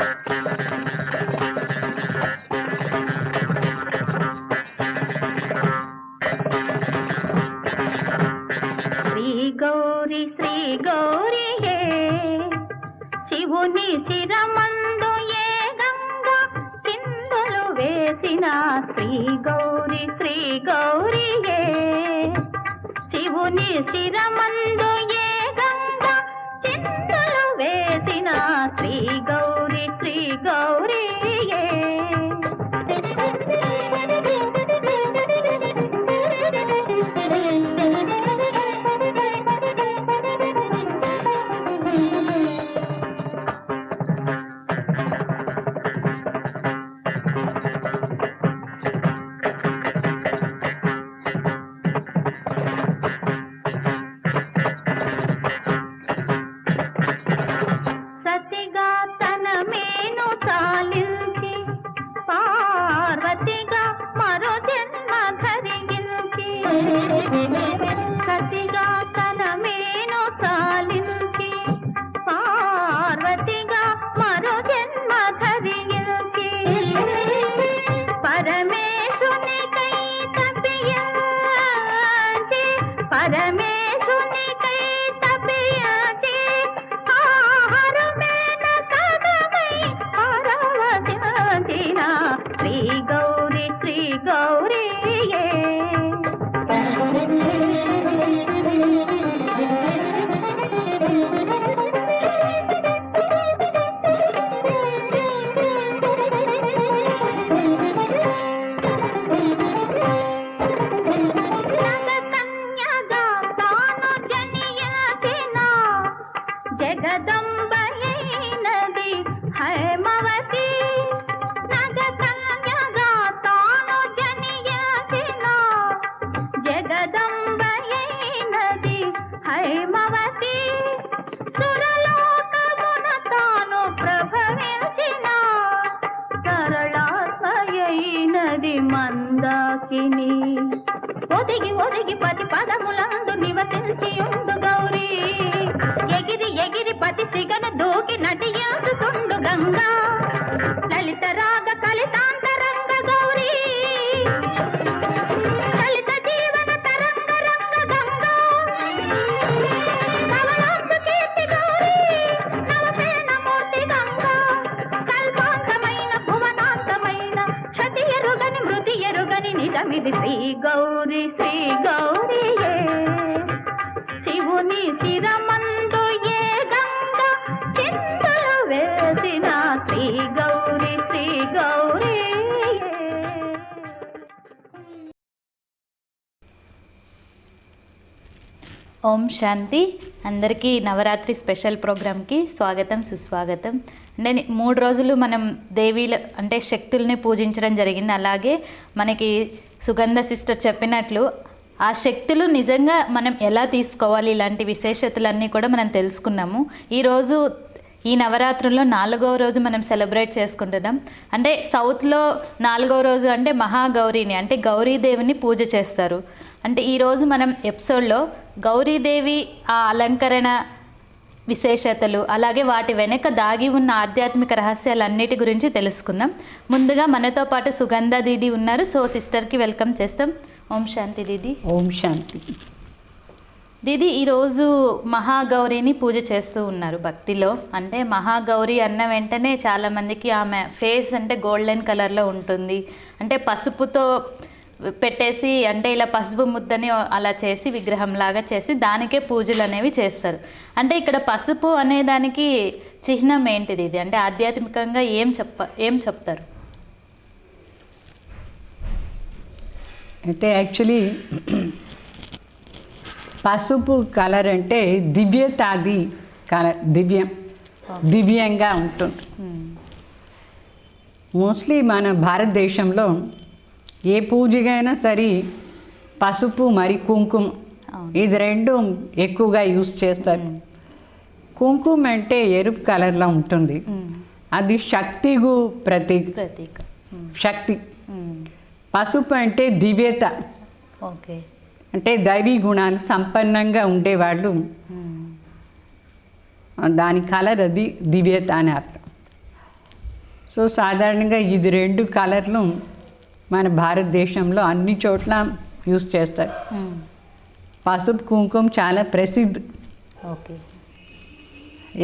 శ్రీ గౌరీ శివుని శిరమందు ఏ గంగా సింధులు వేసిన శ్రీ గౌరీ శివుని శిరమందు ఏ గంగా సింధులు వేసిన శ్రీ గౌరీ సతిగా తన మేను చాలించి పార్వతిగా మరో జన్మ ధరించి సతిగా తన మేను చాలించి పార్వతిగా మరో జన్మ ధరించి పరమేశునికై తప్పించి పరమేశునికై తప్పించి శ్రీ గౌరీ నగకన్యగా తాను జనియసిన జగదంబయైనది హైమవతి నగకన్యగా తాను జనియసిన జగదంబయైనది హైమవతి సురలోకమున తాను ప్రభవించిన సరళాత్మయైనది మందాకిని ఒదిగి ఒదిగి పతి పదములందు నివసించి ఉండు గౌరీ ఎగిరి ఎగిరి పతి సిగన దూకి నటియాసుతుండు గంగా లలిత రాగ కలితాంతరంగ గౌరీ లలిత జీవన తరంగ రంగ గంగా నవలాంసు కీర్తి గౌరీ నవసేన మూర్తి గంగా కల్పాంతమైన భువనాంతమైన శతి ఎరుగని మృతి ఎరుగని నిజమిది శ్రీ గౌరీ శివుని శిరమందు ఏ గంగా సింధులు వేసిన శ్రీ గౌరీ ఓం శాంతి. అందరికీ నవరాత్రి స్పెషల్ ప్రోగ్రామ్కి స్వాగతం సుస్వాగతం. అంటే 3 రోజులు మనం దేవీల అంటే శక్తుల్ని పూజించడం జరిగింది. అలాగే మనకి సుగంధ సిస్టర్ చెప్పినట్లు ఆ శక్తులు నిజంగా మనం ఎలా తీసుకోవాలి ఇలాంటి విశేషతలన్నీ కూడా మనం తెలుసుకున్నాము. ఈరోజు ఈ నవరాత్రుల్లో 4వ రోజు మనం సెలబ్రేట్ చేసుకుంటున్నాం. అంటే సౌత్లో 4వ రోజు అంటే మహాగౌరిని అంటే గౌరీదేవిని పూజ చేస్తారు. అంటే ఈరోజు మనం ఎపిసోడ్లో గౌరీదేవి ఆ అలంకరణ విశేషతలు అలాగే వాటి వెనక దాగి ఉన్న ఆధ్యాత్మిక రహస్యాలన్నిటి గురించి తెలుసుకుందాం. ముందుగా మనతో పాటు సుగంధ దీది ఉన్నారు. సో సిస్టర్కి వెల్కమ్ చేస్తాం. ఓం శాంతి దీది. ఓం శాంతి దీది. ఈరోజు మహాగౌరిని పూజ చేస్తూ ఉన్నారు భక్తిలో. అంటే మహాగౌరి అన్న వెంటనే చాలామందికి ఆమె ఫేస్ అంటే గోల్డెన్ కలర్లో ఉంటుంది. అంటే పసుపుతో పెట్టేసి అంటే ఇలా పసుపు ముద్దని అలా చేసి విగ్రహంలాగా చేసి దానికే పూజలు అనేవి చేస్తారు. అంటే ఇక్కడ పసుపు అనే దానికి చిహ్నం ఏంటిది? ఇది అంటే ఆధ్యాత్మికంగా ఏం చెప్తారు? అంటే యాక్చువల్లీ పసుపు కలర్ అంటే దివ్యతాది కలర్, దివ్యంగా ఉంటుంది. మోస్ట్లీ మన భారతదేశంలో ఏ పూజకైనా సరే పసుపు మరి కుంకుమ ఇది 2 ఎక్కువగా యూజ్ చేస్తారు. కుంకుమ అంటే ఎరుపు కలర్లో ఉంటుంది. అది శక్తికు ప్రతీక. శక్తి. పసుపు అంటే దివ్యత. ఓకే. అంటే దైవీ గుణాలు సంపన్నంగా ఉండేవాళ్ళు. దాని కలర్ అది దివ్యత అని అర్థం. సో సాధారణంగా ఇది 2 కలర్లు మన భారతదేశంలో అన్ని చోట్ల యూస్ చేస్తారు. పసుపు కుంకుమ చాలా ప్రసిద్ధి. ఓకే.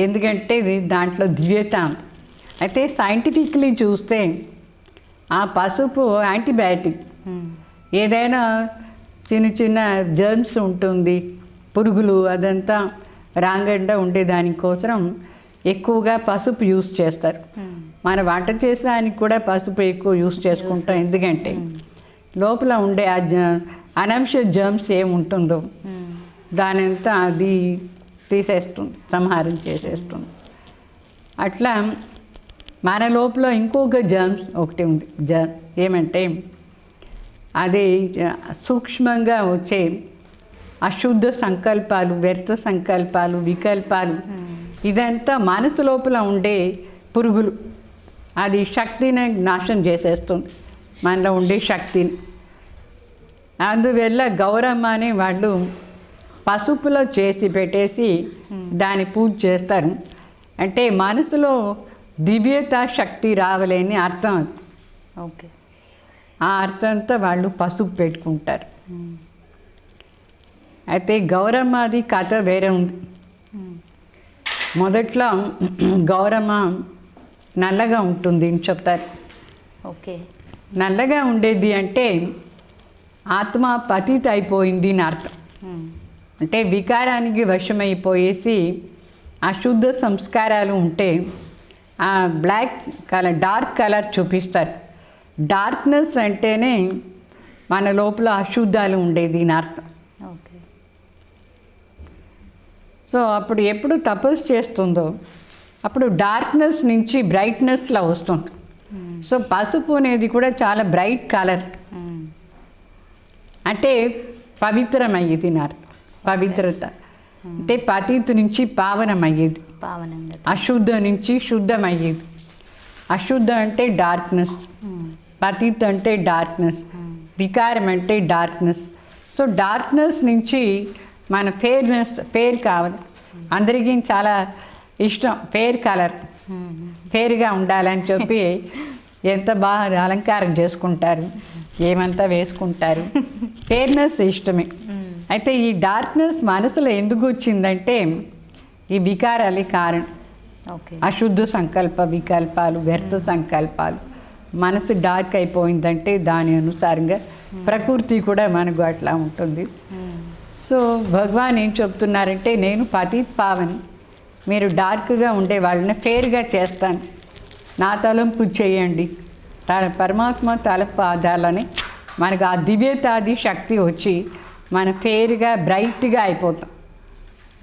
ఎందుకంటే ఇది దాంట్లో దివ్యత. అయితే సైంటిఫిక్లీ చూస్తే ఆ పసుపు యాంటీబయాటిక్. ఏదైనా చిన్న చిన్న జర్మ్స్ ఉంటుంది, పురుగులు అదంతా రాకుండా ఉండేదానికోసం ఎక్కువగా పసుపు యూస్ చేస్తారు. మన వంట చేసేదానికి కూడా పసుపు ఎక్కువ యూస్ చేసుకుంటాం. ఎందుకంటే లోపల ఉండే అనవసర జర్మ్స్ ఏముంటుందో దానంతా అది తీసేస్తుంది, సంహారం చేసేస్తుంది. అట్లా మన లోపల ఇంకొక జర్మ్స్ ఒకటి ఉంది. ఏమంటే అది సూక్ష్మంగా వచ్చే అశుద్ధ సంకల్పాలు, వ్యర్థ సంకల్పాలు, వికల్పాలు, ఇదంతా మనసు లోపల ఉండే పురుగులు. అది శక్తిని నాశనం చేసేస్తుంది, మనలో ఉండే శక్తిని. అందువల్ల గౌరమ్మ అని వాళ్ళు పసుపులో చేసి పెట్టేసి దాన్ని పూజ చేస్తారు. అంటే మనసులో దివ్యత శక్తి రావాలని అర్థం. ఓకే. ఆ అర్థంతో వాళ్ళు పసుపు పెట్టుకుంటారు. అయితే గౌరమ్మది కథ వేరే ఉంది. మొదట్లో గౌరమ్మ నల్లగా ఉంటుంది అని చెప్తారు. ఓకే. నల్లగా ఉండేది అంటే ఆత్మ పతిత అయిపోయింది అని అర్థం. అంటే వికారానికి వశమైపోయేసి అశుద్ధ సంస్కారాలు ఉంటే ఆ బ్లాక్ కలర్, డార్క్ కలర్ చూపిస్తారు. డార్క్నెస్ అంటేనే మన లోపల అశుద్ధాలు ఉండేది అని అర్థం. ఓకే. సో అప్పుడు ఎప్పుడు తపస్సు చేస్తుందో అప్పుడు డార్క్నెస్ నుంచి బ్రైట్నెస్లా వస్తుంది. సో పసుపు అనేది కూడా చాలా బ్రైట్ కలర్. అంటే పవిత్రమయ్యేది అని అర్థం. పవిత్రత అంటే పతిత్ నుంచి పావనమయ్యేది, పావనంగా. అశుద్ధ నుంచి శుద్ధమయ్యేది. అశుద్ధ అంటే డార్క్నెస్, పతిత్ అంటే డార్క్నెస్, వికారం అంటే డార్క్నెస్. సో డార్క్నెస్ నుంచి మన ఫేర్ కావాలి. అందరికీ చాలా ఇష్టం ఫేర్ కలర్, ఫేర్గా ఉండాలని చెప్పి ఎంత బాగా అలంకారం చేసుకుంటారు, ఏమంతా వేసుకుంటారు. ఫేర్నెస్ ఇష్టమే. అయితే ఈ డార్క్నెస్ మనసులో ఎందుకు వచ్చిందంటే ఈ వికారాలే కారణం. ఓకే. అశుద్ధ సంకల్ప వికల్పాలు, వ్యర్థ సంకల్పాలు. మనసు డార్క్ అయిపోయిందంటే దాని అనుసారంగా ప్రకృతి కూడా మనకు అట్లా ఉంటుంది. సో భగవాన్ ఏం చెప్తున్నారంటే, నేను పతిత్ పావని, మీరు డార్క్గా ఉండే వాళ్ళని ఫేర్గా చేస్తాను, నా తలంపు చేయండి. పరమాత్మ తలంపు ఆధారాలని మనకు ఆ దివ్యతాది శక్తి వచ్చి మన ఫేర్గా బ్రైట్గా అయిపోతాం.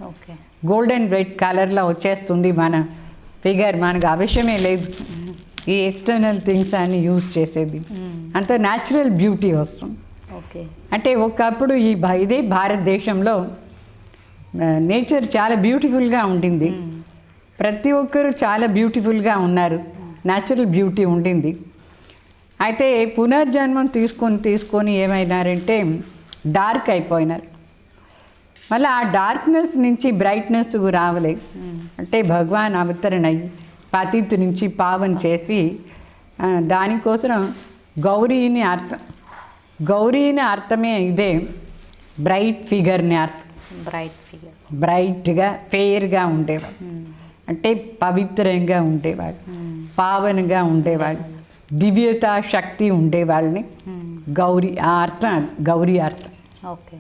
ఓకే. గోల్డెన్ రెడ్ కలర్లో వచ్చేస్తుంది మన ఫిగర్. మనకు అవసరమే లేదు ఈ ఎక్స్టర్నల్ థింగ్స్ అన్ని యూజ్ చేసేది. అంత న్యాచురల్ బ్యూటీ వస్తుంది. ఓకే. అంటే ఒకప్పుడు ఇదే భారతదేశంలో నేచర్ చాలా బ్యూటిఫుల్గా ఉండింది. ప్రతి ఒక్కరు చాలా బ్యూటిఫుల్గా ఉన్నారు, న్యాచురల్ బ్యూటీ ఉండింది. అయితే పునర్జన్మం తీసుకొని ఏమైనారంటే డార్క్ అయిపోయినారు. మళ్ళీ ఆ డార్క్నెస్ నుంచి బ్రైట్నెస్ రావలేదు. అంటే భగవాన్ అవతరణ అయ్యి పతిత్ నుంచి పావన్ చేసి దానికోసం గౌరీని అర్థం. గౌరీని అర్థమే ఇదే బ్రైట్ ఫిగర్ని అర్థం. బ్రైట్ ఫిగర్, బ్రైట్గా ఫెయిర్గా ఉండేవాడు, అంటే పవిత్రంగా ఉండేవాడు, పావనగా ఉండేవాడు, దివ్యత శక్తి ఉండేవాళ్ళని గౌరీ. ఆ అర్థం అది గౌరీ అర్థం. ఓకే.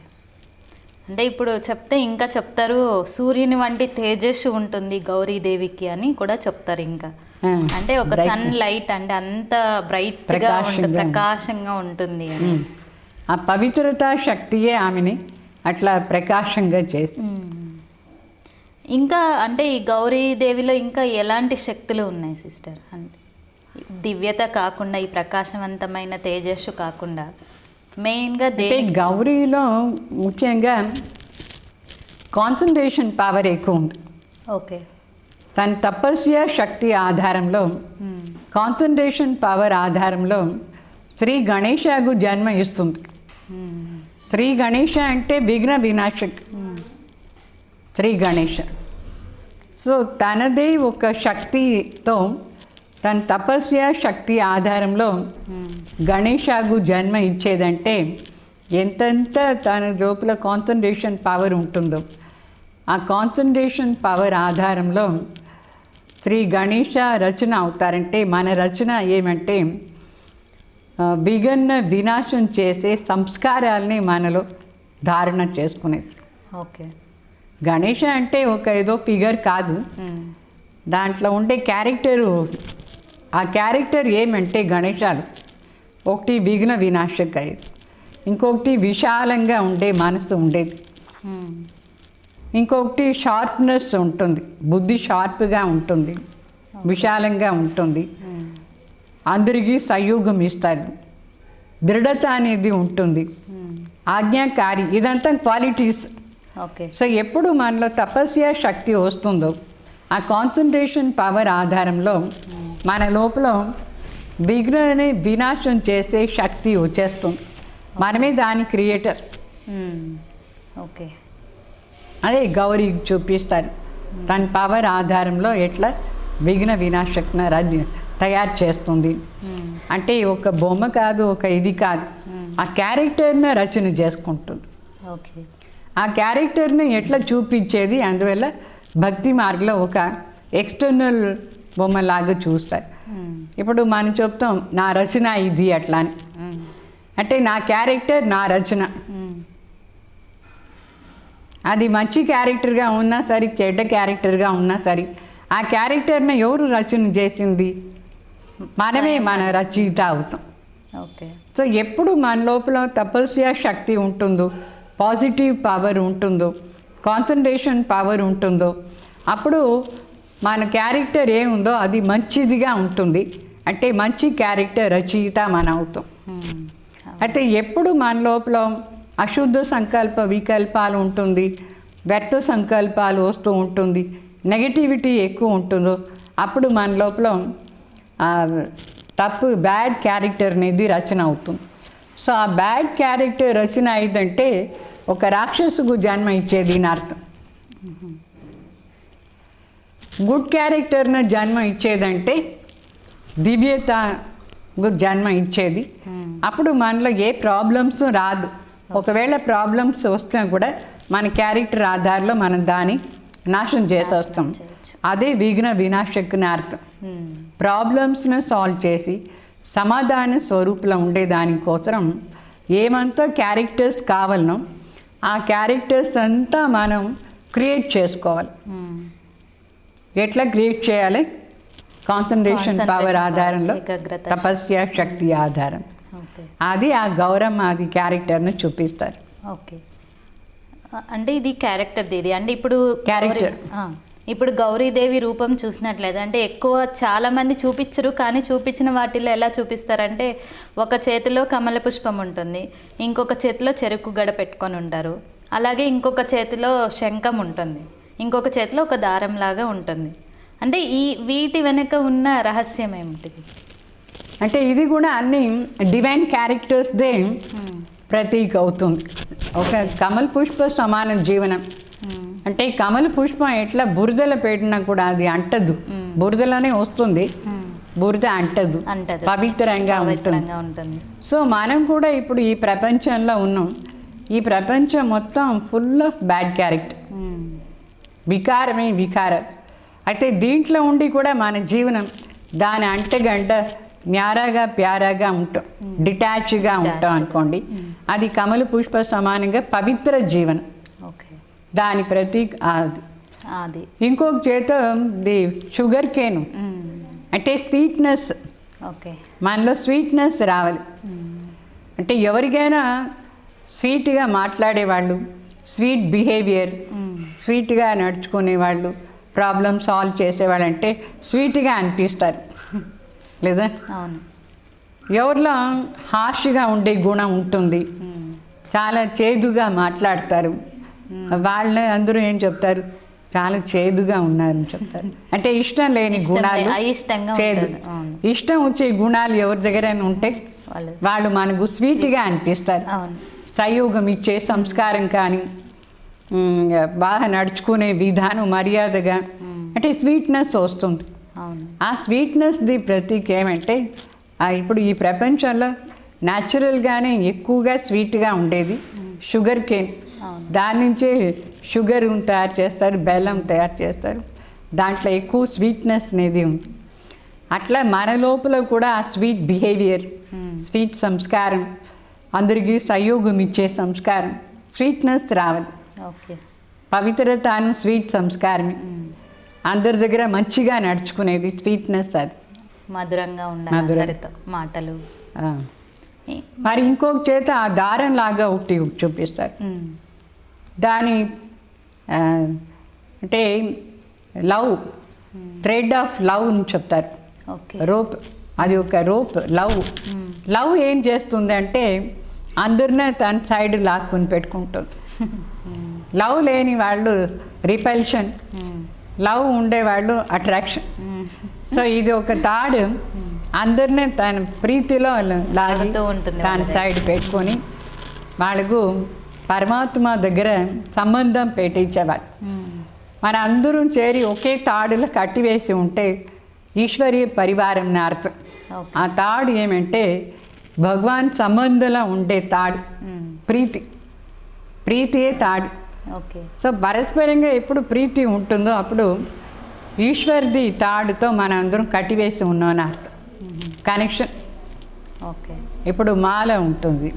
అంటే ఇప్పుడు చెప్తే ఇంకా చెప్తారు, సూర్యుని వంటి తేజస్సు ఉంటుంది గౌరీదేవికి అని కూడా చెప్తారు. ఇంకా అంటే ఒక సన్ లైట్ అంటే అంత బ్రైట్ ప్రకాశంగా ఉంటుంది అని. ఆ పవిత్రత శక్తియే ఆమెని అట్లా ప్రకాశంగా చేసి. ఇంకా అంటే ఈ గౌరీదేవిలో ఇంకా ఎలాంటి శక్తులు ఉన్నాయి సిస్టర్? అంటే దివ్యత కాకుండా, ఈ ప్రకాశవంతమైన తేజస్సు కాకుండా మెయిన్గా గౌరీలో ముఖ్యంగా కాన్సన్ట్రేషన్ పవర్ ఎక్కువ ఉంది. ఓకే. తన తపస్య శక్తి ఆధారంలో, కాన్సన్ట్రేషన్ పవర్ ఆధారంలో శ్రీ గణేశకు జన్మ ఇస్తుంది. శ్రీ గణేశ అంటే విఘ్న వినాశక్. శ్రీ గణేశ. సో తనదే ఒక శక్తితో తన తపస్య శక్తి ఆధారంలో గణేశాకు జన్మ ఇచ్చేదంటే ఎంతెంత తన లోపల కాన్సన్ట్రేషన్ పవర్ ఉంటుందో ఆ కాన్సన్ట్రేషన్ పవర్ ఆధారంలో శ్రీ గణేశ రచన అవుతారంటే మన రచన ఏమంటే విఘ్న వినాశం చేసే సంస్కారాలని మనలో ధారణ చేసుకునేది. ఓకే. గణేశ అంటే ఒక ఏదో ఫిగర్ కాదు, దాంట్లో ఉండే క్యారెక్టరు. ఆ క్యారెక్టర్ ఏమంటే గణేశాలు ఒకటి విఘ్న వినాశక, ఇంకొకటి విశాలంగా ఉండే మనసు ఉండేది, ఇంకొకటి షార్ప్నెస్ ఉంటుంది, బుద్ధి షార్ప్గా ఉంటుంది, విశాలంగా ఉంటుంది, అందరికీ సహయోగం ఇస్తారు, దృఢత అనేది ఉంటుంది, ఆజ్ఞాకారి, ఇదంతా క్వాలిటీస్. ఓకే. సో ఎప్పుడు మనలో తపస్య శక్తి వస్తుందో ఆ కాన్సన్ట్రేషన్ పవర్ ఆధారంలో మన లోపల విఘ్నాన్ని వినాశం చేసే శక్తి వచ్చేస్తుంది. మనమే దాని క్రియేటర్. ఓకే. అదే గౌరీ చూపిస్తారు తన పవర్ ఆధారంలో ఎట్లా విఘ్న వినాశక్న తయారు చేస్తుంది. అంటే ఒక బొమ్మ కాదు, ఒక ఇది కాదు, ఆ క్యారెక్టర్ని రచన చేసుకుంటుంది. ఓకే. ఆ క్యారెక్టర్ని ఎట్లా చూపించేది, అందువల్ల భక్తి మార్గంలో ఒక ఎక్స్టర్నల్ బొమ్మలాగా చూస్తారు. ఇప్పుడు మనం చెప్తాం నా రచన ఇది అట్లా అని, అంటే నా క్యారెక్టర్ నా రచన. అది మంచి క్యారెక్టర్గా ఉన్నా సరే, చెడ్డ క్యారెక్టర్గా ఉన్నా సరే, ఆ క్యారెక్టర్ని ఎవరు రచన చేసింది? మనమే మన రచయిత అవుతాం. ఓకే. సో ఎప్పుడు మన లోపల తపస్య శక్తి ఉంటుందో, పాజిటివ్ పవర్ ఉంటుందో, కాన్సన్ట్రేషన్ పవర్ ఉంటుందో, అప్పుడు మన క్యారెక్టర్ ఏముందో అది మంచిదిగా ఉంటుంది. అంటే మంచి క్యారెక్టర్ రచయిత మనం అవుతాం. అయితే ఎప్పుడు మన లోపల అశుద్ధ సంకల్ప వికల్పాలు ఉంటుంది, వ్యర్థ సంకల్పాలు వస్తూ ఉంటుంది, నెగటివిటీ ఎక్కువ ఉంటుందో, అప్పుడు మన లోపల తప్పు బ్యాడ్ క్యారెక్టర్ అనేది రచన అవుతుంది. సో ఆ బ్యాడ్ క్యారెక్టర్ రచన అయిందంటే ఒక రాక్షసుకు జన్మ ఇచ్చేది అని అర్థం. గుడ్ క్యారెక్టర్ను జన్మ ఇచ్చేదంటే దివ్యతకు జన్మ ఇచ్చేది. అప్పుడు మనలో ఏ ప్రాబ్లమ్స్ రాదు. ఒకవేళ ప్రాబ్లమ్స్ వస్తున్నా కూడా మన క్యారెక్టర్ ఆధారంలో మనం దాన్ని నాశనం చేసేస్తాం. అదే విఘ్న వినాశకుని అర్థం. ప్రాబ్లమ్స్ను సాల్వ్ చేసి సమాధాన స్వరూపంలో ఉండేదానికోసం ఏమంతా క్యారెక్టర్స్ కావాలనో ఆ క్యారెక్టర్స్ అంతా మనం క్రియేట్ చేసుకోవాలి. ఎట్లా క్రియేట్ చేయాలి? కాన్సన్ట్రేషన్ పవర్ ఆధారంలో, తపస్య శక్తి ఆధారం. అది ఆ గౌరమ్మ అది క్యారెక్టర్ని చూపిస్తారు. ఓకే. అంటే ఇది క్యారెక్టర్ది. ఇది అంటే ఇప్పుడు క్యారెక్టర్ ఇప్పుడు గౌరీదేవి రూపం చూసినట్లయితే అంటే ఎక్కువ చాలామంది చూపించరు, కానీ చూపించిన వాటిల్లో ఎలా చూపిస్తారంటే ఒక చేతిలో కమల పుష్పం ఉంటుంది, ఇంకొక చేతిలో చెరుకు గడ పెట్టుకొని ఉంటారు, అలాగే ఇంకొక చేతిలో శంఖం ఉంటుంది, ఇంకొక చేతిలో ఒక దారంలాగా ఉంటుంది. అంటే వీటి వెనక ఉన్న రహస్యం ఏమిటిది? అంటే ఇది కూడా అన్ని డివైన్ క్యారెక్టర్స్దే ప్రతీక అవుతుంది. ఒక కమల పుష్ప సమాన జీవనం అంటే కమల పుష్పం ఎట్లా బురదలో పెట్టినా కూడా అది అంటదు, బురదలోనే వస్తుంది, బురద అంటదు, పవిత్రంగా ఉంటుంది. సో మనం కూడా ఇప్పుడు ఈ ప్రపంచంలో ఉన్నాం. ఈ ప్రపంచం మొత్తం ఫుల్ ఆఫ్ బ్యాడ్ క్యారెక్టర్, వికారమే వికారం. అయితే దీంట్లో ఉండి కూడా మన జీవనం దాని అంటగంట న్యారాగా ప్యారాగా ఉంటాం, డిటాచ్గా ఉంటాం అనుకోండి. అది కమల పుష్ప సమానంగా పవిత్ర జీవనం. దాని ప్రతీక అది. ఇంకొక చేత ది షుగర్ కేను అంటే స్వీట్నెస్. ఓకే. మనలో స్వీట్నెస్ రావాలి. అంటే ఎవరికైనా స్వీట్గా మాట్లాడేవాళ్ళు, స్వీట్ బిహేవియర్, స్వీట్గా నడుచుకునేవాళ్ళు, ప్రాబ్లమ్ సాల్వ్ చేసేవాళ్ళు అంటే స్వీట్గా అనిపిస్తారు లేదా? అవును. ఎవరిలో హార్ష్గా ఉండే గుణం ఉంటుంది, చాలా చేదుగా మాట్లాడతారు, వాళ్ళని అందరూ ఏం చెప్తారు? చాలా చేదుగా ఉన్నారని చెప్తారు. అంటే ఇష్టం లేని గుణాలు, చేదు. ఇష్టం వచ్చే గుణాలు ఎవరి దగ్గరైనా ఉంటే వాళ్ళు మనకు స్వీట్గా అనిపిస్తారు. సహయోగం ఇచ్చే సంస్కారం కానీ, బాగా నడుచుకునే విధానం మర్యాదగా, అంటే స్వీట్నెస్ వస్తుంది. అవును. ఆ స్వీట్నెస్ది ప్రతీక ఏమంటే ఇప్పుడు ఈ ప్రపంచంలో న్యాచురల్గానే ఎక్కువగా స్వీట్గా ఉండేది షుగర్ కేన్. దాని నుంచే షుగర్ తయారు చేస్తారు, బెల్లం తయారు చేస్తారు. దాంట్లో ఎక్కువ స్వీట్నెస్ అనేది ఉంది. అట్లా మన లోపల కూడా ఆ స్వీట్ బిహేవియర్, స్వీట్ సంస్కారం, అందరికీ సహయోగం ఇచ్చే సంస్కారం, స్వీట్నెస్ రావాలి. ఓకే. పవిత్రతను స్వీట్ సంస్కారమే. అందరి దగ్గర మంచిగా నడుచుకునేది స్వీట్నెస్. అది మధురంగా ఉండాలి మాటలు. మరి ఇంకొక చేత ఆ దారం లాగా ఒకటి చూపిస్తారు. దాని అంటే లవ్, థ్రెడ్ ఆఫ్ లవ్ అని చెప్తారు. రోప్, అది ఒక రోప్. లవ్ ఏం చేస్తుంది అంటే అందరినే తన సైడ్ లాక్కుని పెట్టుకుంటుంది. లవ్ లేని వాళ్ళు రిపల్షన్, లవ్ ఉండేవాళ్ళు అట్రాక్షన్. సో ఇది ఒక తాడు అందరినీ తన ప్రీతిలో లాగి తన సైడ్ పెట్టుకొని వాళ్ళకు పరమాత్మ దగ్గర సంబంధం పెట్టించేవాళ్ళు. మన అందరం చేరి ఒకే తాడులో కట్టివేసి ఉంటే ఈశ్వరీయ పరివారం అని అర్థం. ఆ తాడు ఏమంటే భగవాన్ సంబంధంలో ఉండే తాడు, ప్రీతియే తాడు. సో పరస్పరంగా ఎప్పుడు ప్రీతి ఉంటుందో అప్పుడు ఈశ్వర్ది తాడుతో మన అందరం కట్టివేసి ఉన్నాం అని అర్థం. కనెక్షన్. ఇప్పుడు మాల ఉంటుంది,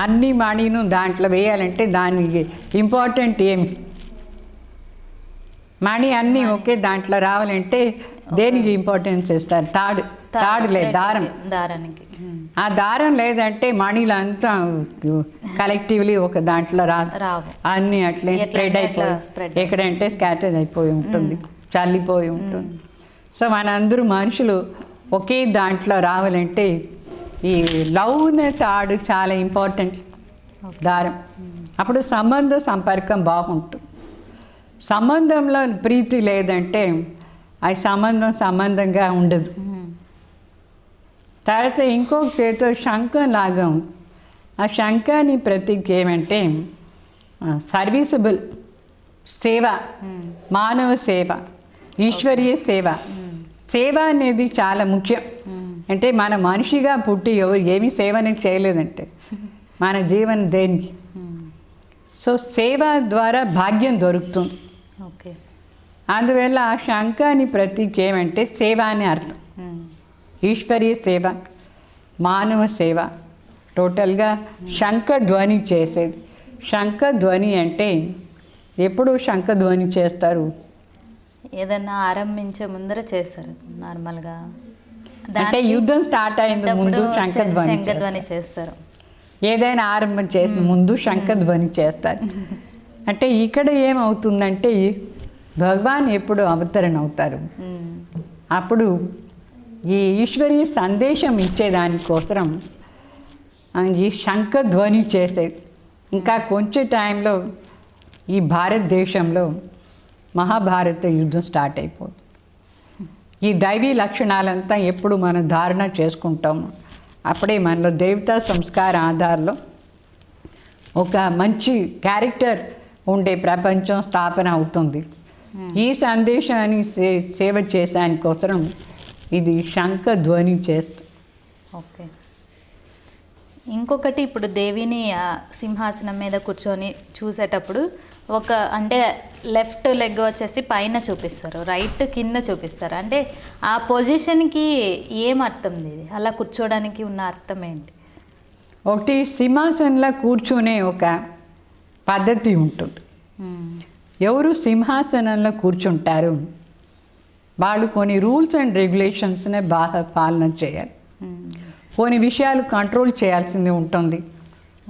అన్ని మణిను దాంట్లో వేయాలంటే దానికి ఇంపార్టెంట్ ఏమి? మణి అన్నీ ఒకే దాంట్లో రావాలంటే దేనికి ఇంపార్టెన్స్ ఇస్తారు? తాడు లేదు, దారానికి. ఆ దారం లేదంటే మణిలు అంతా కలెక్టివ్లీ ఒక దాంట్లో రావు. అన్నీ అట్లే స్ప్రెడ్ అయిపోయి ఎక్కడంటే స్కాటర్ అయిపోయి ఉంటుంది, చల్లిపోయి ఉంటుంది. సో మనందరూ మనుషులు ఒకే దాంట్లో రావాలంటే ఈ లవ్ తాడు చాలా ఇంపార్టెంట్ దారం. అప్పుడు సంపర్కం బాగుంటుంది. సంబంధంలో ప్రీతి లేదంటే అది సంబంధంగా ఉండదు. తర్వాత ఇంకొక చేతితో శంఖం లాగా ఉంది. ఆ శంఖాన్ని ప్రతీక ఏమంటే సర్వీసబుల్ సేవ, మానవ సేవ, ఈశ్వరీయ సేవ. సేవ అనేది చాలా ముఖ్యం. అంటే మన మనిషిగా పుట్టి ఎవరు ఏమి సేవని చేయలేదంటే మన జీవనం దేనికి? సో సేవ ద్వారా భాగ్యం దొరుకుతుంది. అందువల్ల ఆ శంఖాన్ని ప్రతీక ఏమంటే సేవ అని అర్థం. ఈశ్వరీయ సేవ, మానవ సేవ, టోటల్గా శంఖధ్వని చేసేది. శంఖధ్వని అంటే ఎప్పుడు శంఖధ్వని చేస్తారు? ఏదైనా ఆరంభించే ముందర చేస్తారు నార్మల్గా. అంటే యుద్ధం స్టార్ట్ అయ్యేందు ముందు శంఖధ్వని చేస్తారు. ఏదైనా ఆరంభం చేసిన ముందు శంఖధ్వని చేస్తారు. అంటే ఇక్కడ ఏమవుతుందంటే భగవాన్ ఎప్పుడు అవతరణ అవుతారు, అప్పుడు ఈ ఈశ్వరీయ సందేశం ఇచ్చేదానికోసం ఈ శంఖధ్వని చేసేది. ఇంకా కొంచెం టైంలో ఈ భారతదేశంలో మహాభారత యుద్ధం స్టార్ట్ అయిపోతుంది. ఈ దైవీ లక్షణాలంతా ఎప్పుడు మనం ధారణ చేసుకుంటాము అప్పుడే మనలో దేవతా సంస్కార ఆధారంలో ఒక మంచి క్యారెక్టర్ ఉండే ప్రపంచం స్థాపన అవుతుంది. ఈ సందేశాన్ని సేవ చేసానికోసం ఇది శంఖధ్వని చేస్తుంది. ఓకే. ఇంకొకటి, ఇప్పుడు దేవిని సింహాసనం మీద కూర్చొని చూసేటప్పుడు ఒక అంటే లెఫ్ట్ లెగ్ వచ్చేసి పైన చూపిస్తారు, రైట్ కింద చూపిస్తారు. అంటే ఆ పొజిషన్కి ఏం అర్థం? ఇది అలా కూర్చోడానికి ఉన్న అర్థం ఏంటి? ఒకటి, సింహాసనంలో కూర్చునే ఒక పద్ధతి ఉంటుంది. ఎవరు సింహాసనంలో కూర్చుంటారు వాళ్ళు కొన్ని రూల్స్ అండ్ రెగ్యులేషన్స్నే బాగా పాలన చేయాలి. కొన్ని విషయాలు కంట్రోల్ చేయాల్సింది ఉంటుంది,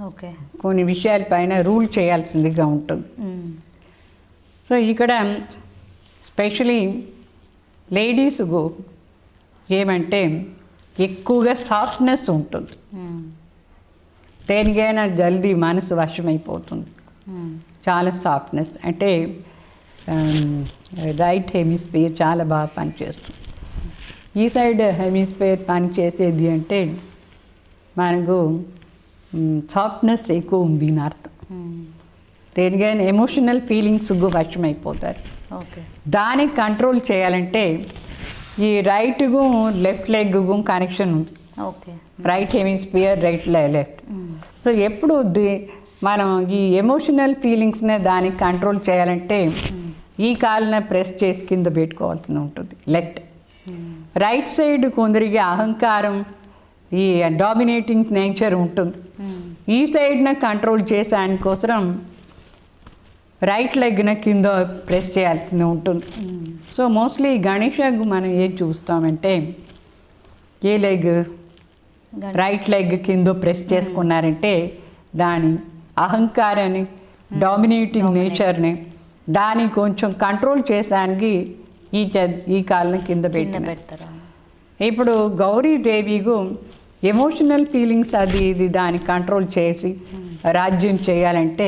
ఓకే, కొన్ని విషయాలపైన రూల్ చేయాల్సిందిగా ఉంటుంది. సో ఇక్కడ స్పెషలీ లేడీస్కు ఏమంటే ఎక్కువగా సాఫ్ట్నెస్ ఉంటుంది. దేనికైనా జల్దీ మనసు వశమైపోతుంది. చాలా సాఫ్ట్నెస్ అంటే రైట్ హెమిస్ఫియర్ చాలా బాగా పనిచేస్తుంది. ఈ సైడ్ హెమిస్ఫియర్ పనిచేసేది అంటే మనకు సాఫ్ట్నెస్ ఎక్కువ ఉంది అని అర్థం. దేనికైనా ఎమోషనల్ ఫీలింగ్స్ వశమైపోతారు. ఓకే, దాన్ని కంట్రోల్ చేయాలంటే ఈ రైట్ಗೂ లెఫ్ట్ లెగ్కు కనెక్షన్ ఉంది. Okay. Right hemisphere right left. So ఎప్పుడు మనం ఈ ఎమోషనల్ ఫీలింగ్స్నే దానికి కంట్రోల్ చేయాలంటే ఈ కాలున ప్రెస్ చేసి కింద పెట్టుకోవాల్సి ఉంటుంది లెఫ్ట్. రైట్ సైడ్ కొందరికి అహంకారం, ఈ డామినేటింగ్ నేచర్ ఉంటుంది. ఈ సైడ్న కంట్రోల్ చేసేదానికోసం రైట్ లెగ్న కింద ప్రెస్ చేయాల్సి ఉంటుంది. సో మోస్ట్లీ గణేషకు మనం ఏం చూస్తామంటే ఏ లెగ్ రైట్ లెగ్ కింద ప్రెస్ చేసుకున్నారంటే దాని అహంకారాన్ని, డామినేటింగ్ నేచర్ని దాన్ని కొంచెం కంట్రోల్ చేసేదానికి ఈ కాళ్ళని కింద పెడతారు. ఇప్పుడు గౌరీదేవికు ఎమోషనల్ ఫీలింగ్స్ అది ఇది దాన్ని కంట్రోల్ చేసి రాజ్యం చేయాలంటే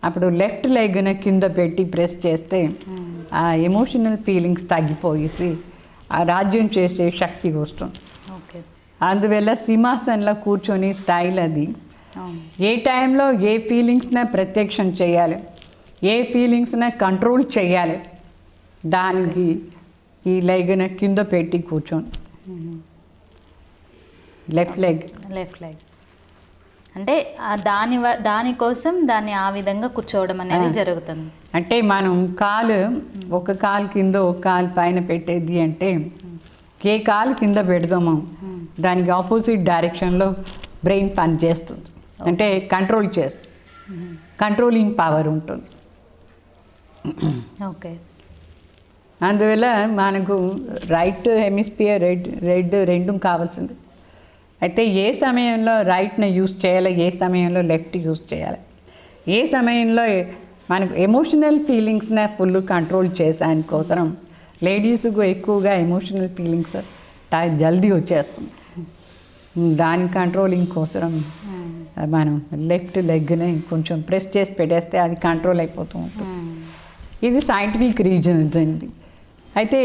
అప్పుడు లెఫ్ట్ లెగ్న కింద పెట్టి ప్రెస్ చేస్తే ఆ ఎమోషనల్ ఫీలింగ్స్ తగ్గిపోయి ఆ రాజ్యం చేసే శక్తి వస్తుంది. ఓకే. అందువల్ల సింహాసనంలో కూర్చొని స్టైల్ అది ఏ టైంలో ఏ ఫీలింగ్స్న ప్రత్యక్షం చేయాలి, ఏ ఫీలింగ్స్న కంట్రోల్ చేయాలి, దానికి ఈ లెగ్న కింద పెట్టి కూర్చొని లెఫ్ట్ లెగ్ అంటే దానికోసం దాన్ని ఆ విధంగా కూర్చోవడం అనేది జరుగుతుంది. అంటే మనం ఒక కాలు కింద ఒక కాలు పైన పెట్టేది అంటే ఏ కాలు కింద పెడదామో దానికి ఆపోజిట్ డైరెక్షన్లో బ్రెయిన్ పనిచేస్తుంది. అంటే కంట్రోల్ చేస్తుంది, కంట్రోలింగ్ పవర్ ఉంటుంది. ఓకే. అందువల్ల మనకు రైట్ హెమిస్ఫియర్ రెడ్ రెండు కావాల్సింది. అయితే ఏ సమయంలో రైట్ని యూస్ చేయాలి, ఏ సమయంలో లెఫ్ట్ యూస్ చేయాలి, ఏ సమయంలో మనకు ఎమోషనల్ ఫీలింగ్స్ని ఫుల్ కంట్రోల్ చేసేదానికోసం లేడీస్కు ఎక్కువగా ఎమోషనల్ ఫీలింగ్స్ జల్దీ వచ్చేస్తుంది. దాని కంట్రోలింగ్ కోసం మనం లెఫ్ట్ లెగ్ని కొంచెం ప్రెస్ చేసి పెట్టేస్తే అది కంట్రోల్ అయిపోతూ ఉంటుంది. ఇది సైంటిఫిక్ రీజన్ ఇది. అయితే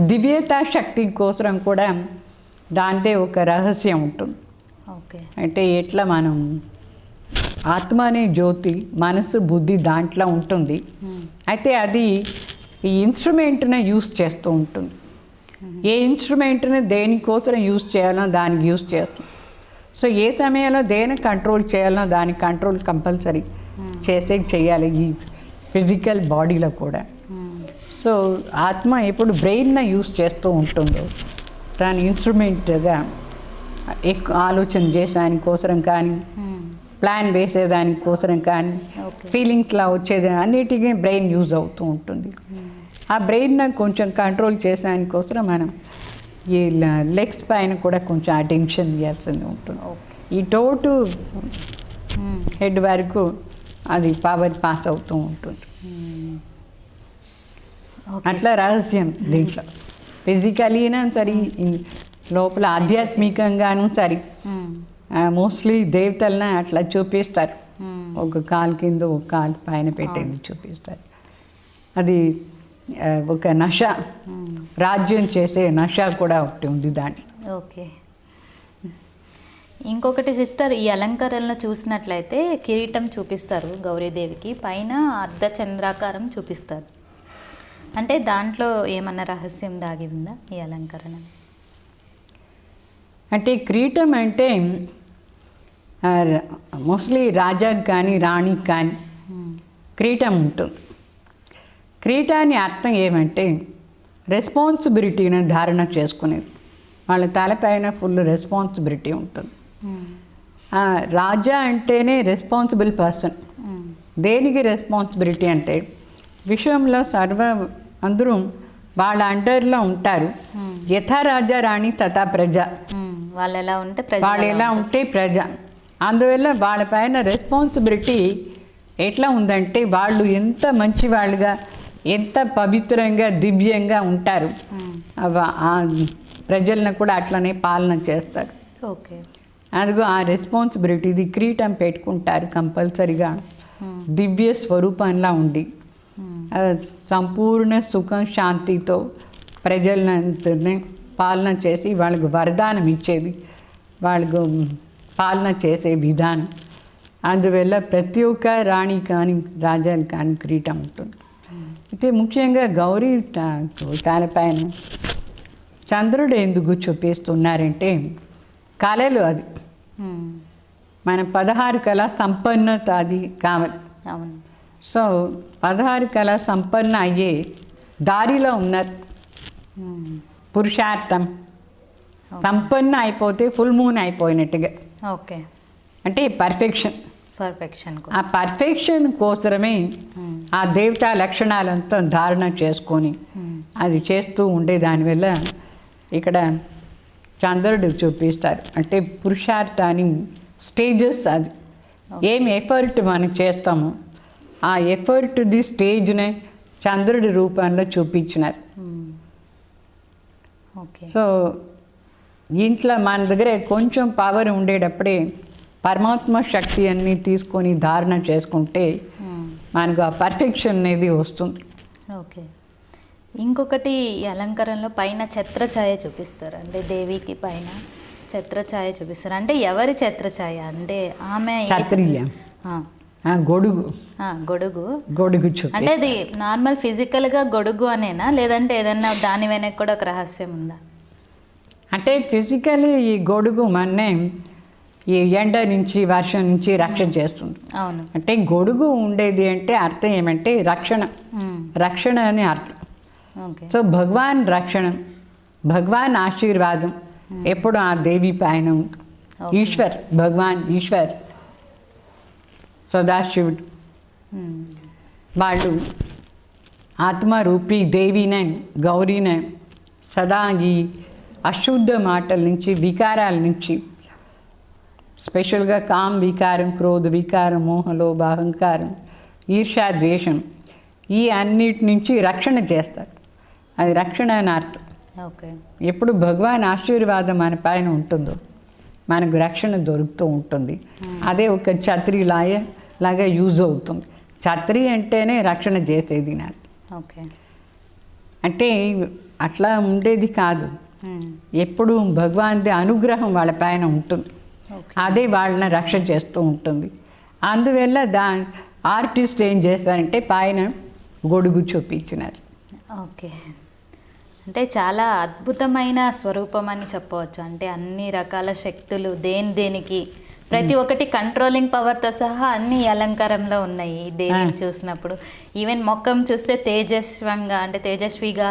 దివ్యతా శక్తి కోసం కూడా దాంట్లో ఒక రహస్యం ఉంటుంది. ఓకే. అంటే ఎట్లా మనం ఆత్మ అనే జ్యోతి, మనసు, బుద్ధి దాంట్లో ఉంటుంది. అయితే అది ఈ ఇన్స్ట్రుమెంట్ని యూస్ చేస్తూ ఉంటుంది. ఏ ఇన్స్ట్రుమెంట్ని దేనికోసం యూస్ చేయాలో దానికి యూస్ చేస్తుంది. సో ఏ సమయంలో దేని కంట్రోల్ చేయాలో దానికి కంట్రోల్ కంపల్సరీ చేయాలి ఈ ఫిజికల్ బాడీలో కూడా. సో ఆత్మ ఎప్పుడు బ్రెయిన్న యూస్ చేస్తూ ఉంటుందో దాని ఇన్స్ట్రుమెంట్గా ఎక్కువ ఆలోచన చేసేదానికోసం కానీ, ప్లాన్ వేసేదానికోసం కానీ, ఫీలింగ్స్లా వచ్చేది అన్నిటికీ బ్రెయిన్ యూజ్ అవుతూ ఉంటుంది. ఆ బ్రెయిన్ కొంచెం కంట్రోల్ చేసేదానికోసం మనం ఈ లెగ్స్ పైన కూడా కొంచెం అటెన్షన్ ఇవ్వాల్సింది ఉంటుంది. ఈ టోటు హెడ్ వరకు అది పవర్ పాస్ అవుతూ ఉంటుంది. అట్లా రహస్యం దీంట్లో ఫిజికలీనా సరే, లోపల ఆధ్యాత్మికంగాను సరే. మోస్ట్లీ దేవతలన అట్లా చూపిస్తారు. ఒక కాలు కింద ఒక కాలు పైన పెట్టేది చూపిస్తారు. అది ఒక నష, రాజ్యం చేసే నష కూడా ఒకటి ఉంది దాంట్లో. ఓకే. ఇంకొకటి సిస్టర్, ఈ అలంకరణలో చూసినట్లయితే కిరీటం చూపిస్తారు గౌరీదేవికి, పైన అర్ధచంద్రాకారం చూపిస్తారు. అంటే దాంట్లో ఏమన్నా రహస్యం దాగి ఉందా ఈ అలంకరణ? అంటే కిరీటం అంటే మోస్ట్లీ రాజాకి కానీ రాణికి కానీ కిరీటం ఉంటుంది. కిరీటాన్ని అర్థం ఏమంటే రెస్పాన్సిబిలిటీని ధారణ చేసుకునేది. వాళ్ళ తలపైన ఫుల్ రెస్పాన్సిబిలిటీ ఉంటుంది. రాజా అంటేనే రెస్పాన్సిబుల్ పర్సన్. దేనికి రెస్పాన్సిబిలిటీ అంటే విశ్వంలో అందరూ వాళ్ళ అండర్లో ఉంటారు. యథా రాజా రాణి తథా ప్రజ. వాళ్ళు ఎలా ఉంటే ప్రజ. అందువల్ల వాళ్ళపైన రెస్పాన్సిబిలిటీ ఎట్లా ఉందంటే వాళ్ళు ఎంత మంచి వాళ్ళుగా, ఎంత పవిత్రంగా, దివ్యంగా ఉంటారు. ఆ ప్రజలను కూడా అట్లనే పాలన చేస్తారు. ఓకే. అందుకు ఆ రెస్పాన్సిబిలిటీది కిరీటం పెట్టుకుంటారు కంపల్సరిగా. దివ్య స్వరూపంలా ఉండి సంపూర్ణ సుఖం శాంతితో ప్రజలందరినీ పాలన చేసి వాళ్ళకు వరదానం ఇచ్చేది, వాళ్ళకు పాలన చేసే విధానం. అందువల్ల ప్రతి ఒక్క రాణి కానీ రాజాలు కానీ కిరీటం ఉంటుంది. అయితే ముఖ్యంగా గౌరీ తలపైన చంద్రుడు ఎందుకు చూపిస్తున్నారంటే కళలు అది మన 16 కళ సంపన్నత అది కావాలి. అవును. సో 16 కళ సంపన్న అయ్యే దారిలో ఉన్నారు. పురుషార్థం సంపన్న అయిపోతే ఫుల్ మూన్ అయిపోయినట్టుగా. ఓకే. అంటే పర్ఫెక్షన్. ఆ పర్ఫెక్షన్ కోసమే ఆ దేవతా లక్షణాలంతా ధారణ చేసుకొని అది చేస్తూ ఉండే దానివల్ల ఇక్కడ చంద్రుడు చూపిస్తారు. అంటే పురుషార్థాన్ని స్టేజెస్ అది ఏం ఎఫర్ట్ మనం చేస్తామో ఆ ఎఫర్ట్ది స్టేజ్నే చంద్రుడి రూపంలో చూపించినారు. సో ఇంట్లో మన దగ్గర కొంచెం పవర్ ఉండేటప్పుడే పరమాత్మ శక్తి అన్నీ తీసుకొని ధారణ చేసుకుంటే మనకు ఆ పర్ఫెక్షన్ అనేది వస్తుంది. ఓకే. ఇంకొకటి ఈ అలంకారంలో పైన ఛత్రఛాయ చూపిస్తారు. అంటే దేవికి పైన ఛత్రఛాయ చూపిస్తారు. అంటే ఎవరి ఛత్రఛాయ? అంటే ఆమె ఛత్రియ గొడుగు. గొడుగు అంటే అది నార్మల్ ఫిజికల్గా గొడుగు అనేనా, లేదంటే ఏదన్నా దాని వెనక కూడా ఒక రహస్యం ఉందా? అంటే ఫిజికల్లీ ఈ గొడుగు మన్నే ఈ ఎండ నుంచి వర్షం నుంచి రక్షణ చేస్తుంది. అవును. అంటే గొడుగు ఉండేది అంటే అర్థం ఏమంటే రక్షణ అని అర్థం. సో భగవాన్ రక్షణ, భగవాన్ ఆశీర్వాదం ఎప్పుడు ఆ దేవి పైన ఉంటుంది. ఈశ్వర్, భగవాన్ ఈశ్వర్, సదాశివుడు వాళ్ళు ఆత్మరూపి దేవినే గౌరీనే సదా ఈ అశుద్ధ మాటల నుంచి వికారాల నుంచి స్పెషల్గా కామ్ వికారం, క్రోధ వికారం, మోహలోభ, అహంకారం, ఈర్ష్య, ద్వేషం ఈ అన్నిటి నుంచి రక్షణ చేస్తారు. అది రక్షణ అని అర్థం. ఓకే. ఎప్పుడు భగవాన్ ఆశీర్వాదం మన పైన ఉంటుందో మనకు రక్షణ దొరుకుతూ ఉంటుంది. అదే ఒక ఛత్రి లాగా యూజ్ అవుతుంది. ఛత్రి అంటేనే రక్షణ చేసేది నాకు. ఓకే. అంటే అట్లా ఉండేది కాదు, ఎప్పుడు భగవాన్ది అనుగ్రహం వాళ్ళ పైన ఉంటుంది. అదే వాళ్ళని రక్షణ చేస్తూ ఉంటుంది. అందువల్ల ఆర్టిస్ట్ ఏం చేస్తారంటే పైన గొడుగు చూపించినారు. ఓకే. అంటే చాలా అద్భుతమైన స్వరూపం అని చెప్పవచ్చు. అంటే అన్ని రకాల శక్తులు దేనికి ప్రతి ఒక్కటి కంట్రోలింగ్ పవర్తో సహా అన్ని అలంకారంలో ఉన్నాయి దేవిని చూసినప్పుడు. ఈవెన్ మొక్కం చూస్తే తేజస్విగా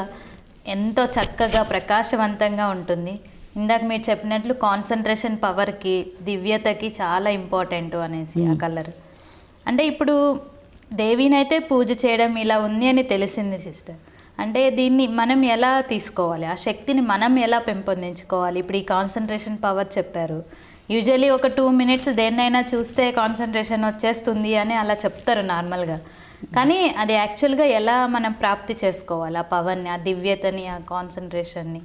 ఎంతో చక్కగా ప్రకాశవంతంగా ఉంటుంది. ఇందాక మీరు చెప్పినట్లు కాన్సన్ట్రేషన్ పవర్కి, దివ్యతకి చాలా ఇంపార్టెంట్ అనేసి ఆ కలర్. అంటే ఇప్పుడు దేవినైతే పూజ చేయడం ఇలా ఉంది అని తెలిసింది సిస్టర్. అంటే దీన్ని మనం ఎలా తీసుకోవాలి, ఆ శక్తిని మనం ఎలా పెంపొందించుకోవాలి? ఇప్పుడు ఈ కాన్సన్ట్రేషన్ పవర్ చెప్పారు. యూజువలీ ఒక 2 minutes దేన్నైనా చూస్తే కాన్సన్ట్రేషన్ వచ్చేస్తుంది అని అలా చెప్తారు నార్మల్గా. కానీ అది యాక్చువల్గా ఎలా మనం ప్రాప్తి చేసుకోవాలి ఆ పవర్ని, ఆ దివ్యతని, ఆ కాన్సన్ట్రేషన్ని?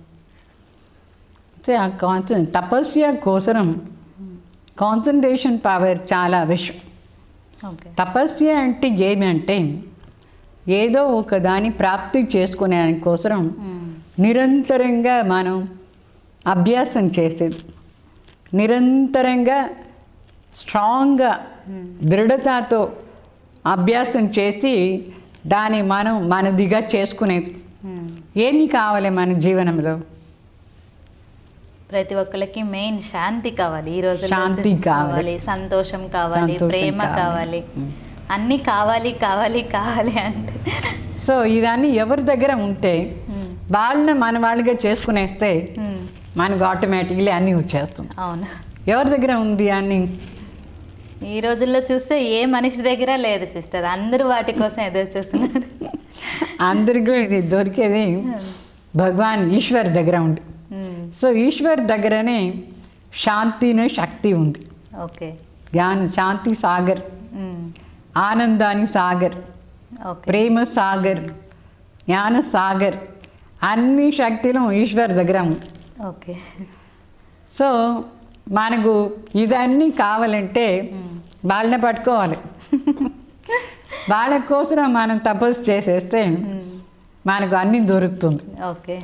తపస్య కోసం కాన్సన్ట్రేషన్ పవర్ చాలా అవసరం. తపస్య అంటే ఏమంటే ఏదో ఒక దాన్ని ప్రాప్తి చేసుకునే కోసం నిరంతరంగా మనం అభ్యాసం చేసేది, నిరంతరంగా స్ట్రాంగ్గా దృఢతతో అభ్యాసం చేసి దాన్ని మనం మనదిగా చేసుకునేది. ఏమి కావాలి మన జీవనంలో? ప్రతి ఒక్కరికి మెయిన్ శాంతి కావాలి. ఈ రోజు శాంతి కావాలి, సంతోషం కావాలి, ప్రేమ కావాలి, అన్నీ కావాలి కావాలి కావాలి అంటే. సో ఇవన్నీ ఎవరి దగ్గర ఉంటే వాళ్ళని మన వాళ్ళుగా చేసుకునేస్తే మనకు ఆటోమేటిక్లీ అన్నీ వచ్చేస్తుంది. అవును. ఎవరి దగ్గర ఉంది అన్నీ? ఈ రోజుల్లో చూస్తే ఏ మనిషి దగ్గర లేదు సిస్టర్. అందరూ వాటి కోసం ఎదురు చూస్తున్నారు. అందరికీ ఇది దొరికేది భగవాన్ ఈశ్వర్ దగ్గర ఉంది. సో ఈశ్వర్ దగ్గరనే శాంతిని శక్తి ఉంది. ఓకే. శాంతి సాగర్, ఆనందాని సాగర్, ప్రేమ సాగర్, జ్ఞాన సాగర్, అన్ని శక్తులు ఈశ్వర్ దగ్గర ఉంది. ఓకే. సో మనకు ఇవన్నీ కావాలంటే వాళ్ళని పట్టుకోవాలి. వాళ్ళ కోసం మనం తపస్సు చేసేస్తే మనకు అన్నీ దొరుకుతుంది. ఓకే.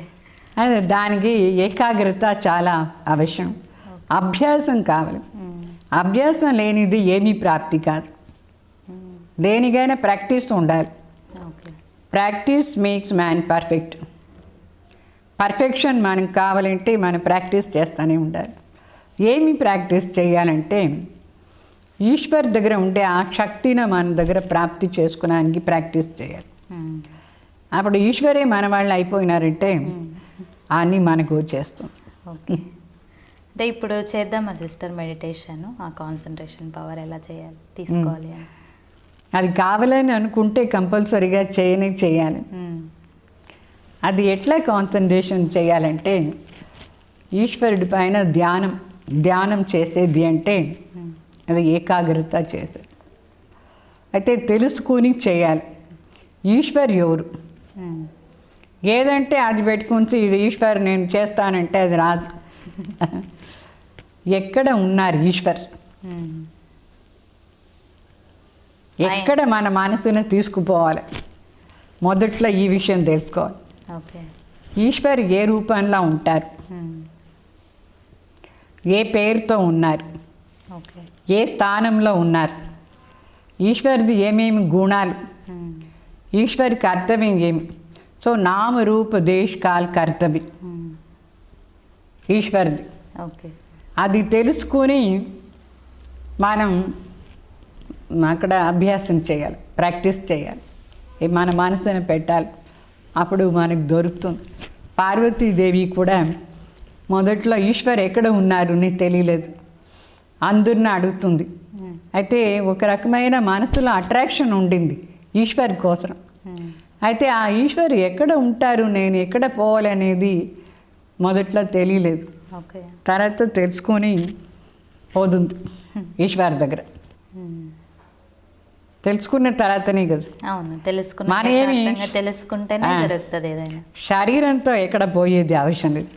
అదే దానికి ఏకాగ్రత చాలా అవసరం, అభ్యాసం కావాలి. అభ్యాసం లేనిది ఏమీ ప్రాప్తి కాదు. దేనికైనా ప్రాక్టీస్ ఉండాలి. Practice makes man perfect. Perfection మనకు కావాలంటే మనం ప్రాక్టీస్ చేస్తూనే ఉండాలి. ఏమి ప్రాక్టీస్ చేయాలంటే ఈశ్వర్ దగ్గర ఉండే ఆ శక్తిని మన దగ్గర ప్రాప్తి చేసుకోవడానికి ప్రాక్టీస్ చేయాలి. అప్పుడు ఈశ్వరే మన వాళ్ళు అయిపోయినారంటే అన్నీ మనకు వచ్చేస్తుంది. ఓకే, అంటే ఇప్పుడు చేద్దామా సిస్టర్ మెడిటేషన్, ఆ కాన్సన్ట్రేషన్ పవర్ ఎలా చేయాలి, తీసుకోవాలి అని? అది కావాలని అనుకుంటే కంపల్సరీగా చేయాలి. అది ఎట్లా కాన్సన్ట్రేషన్ చేయాలంటే ఈశ్వరుడి పైన ధ్యానం చేసేది అంటే అది ఏకాగ్రత చేసేది. అయితే తెలుసుకుని చేయాలి ఈశ్వర్ ఎవరు. ఏదంటే అది పెట్టుకుని ఇది ఈశ్వర్ నేను చేస్తానంటే అది రాదు. ఎక్కడ ఉన్నారు ఈశ్వర్, ఎక్కడ మన మనసుని తీసుకుపోవాలి, మొదట్లో ఈ విషయం తెలుసుకోవాలి. ఓకే, ఈశ్వర్ ఏ రూపంలో ఉంటారు, ఏ పేరుతో ఉన్నారు, ఓకే, ఏ స్థానంలో ఉన్నారు, ఈశ్వరుది ఏమేమి గుణాలు, ఈశ్వరి కర్తవ్యం ఏమి. సో నామ రూప దేశ్ కాల్ కర్తవ్యం ఈశ్వరుది. ఓకే, అది తెలుసుకొని మనం అక్కడ అభ్యాసం చేయాలి, ప్రాక్టీస్ చేయాలి, మన మనసుని పెట్టాలి. అప్పుడు మనకు దొరుకుతుంది. పార్వతీదేవి కూడా మొదట్లో ఈశ్వర్ ఎక్కడ ఉన్నారు అని తెలియలేదు, అందరిని అడుగుతుంది. అయితే ఒక రకమైన మనసులో అట్రాక్షన్ ఉండింది ఈశ్వర్ కోసం. అయితే ఆ ఈశ్వర్ ఎక్కడ ఉంటారు, నేను ఎక్కడ పోవాలనేది మొదట్లో తెలియలేదు. ఓకే, తర్వాత తెలుసుకొని పోతుంది ఈశ్వర్ దగ్గర. తెలుసుకున్న తర్వాతనే కదా. అవును, తెలుసుకున్న మరేమి తెలుసుకుంటేనే జరుగుతుంది ఏదైనా. శరీరంతో ఎక్కడ పోయేది అవసరం లేదు.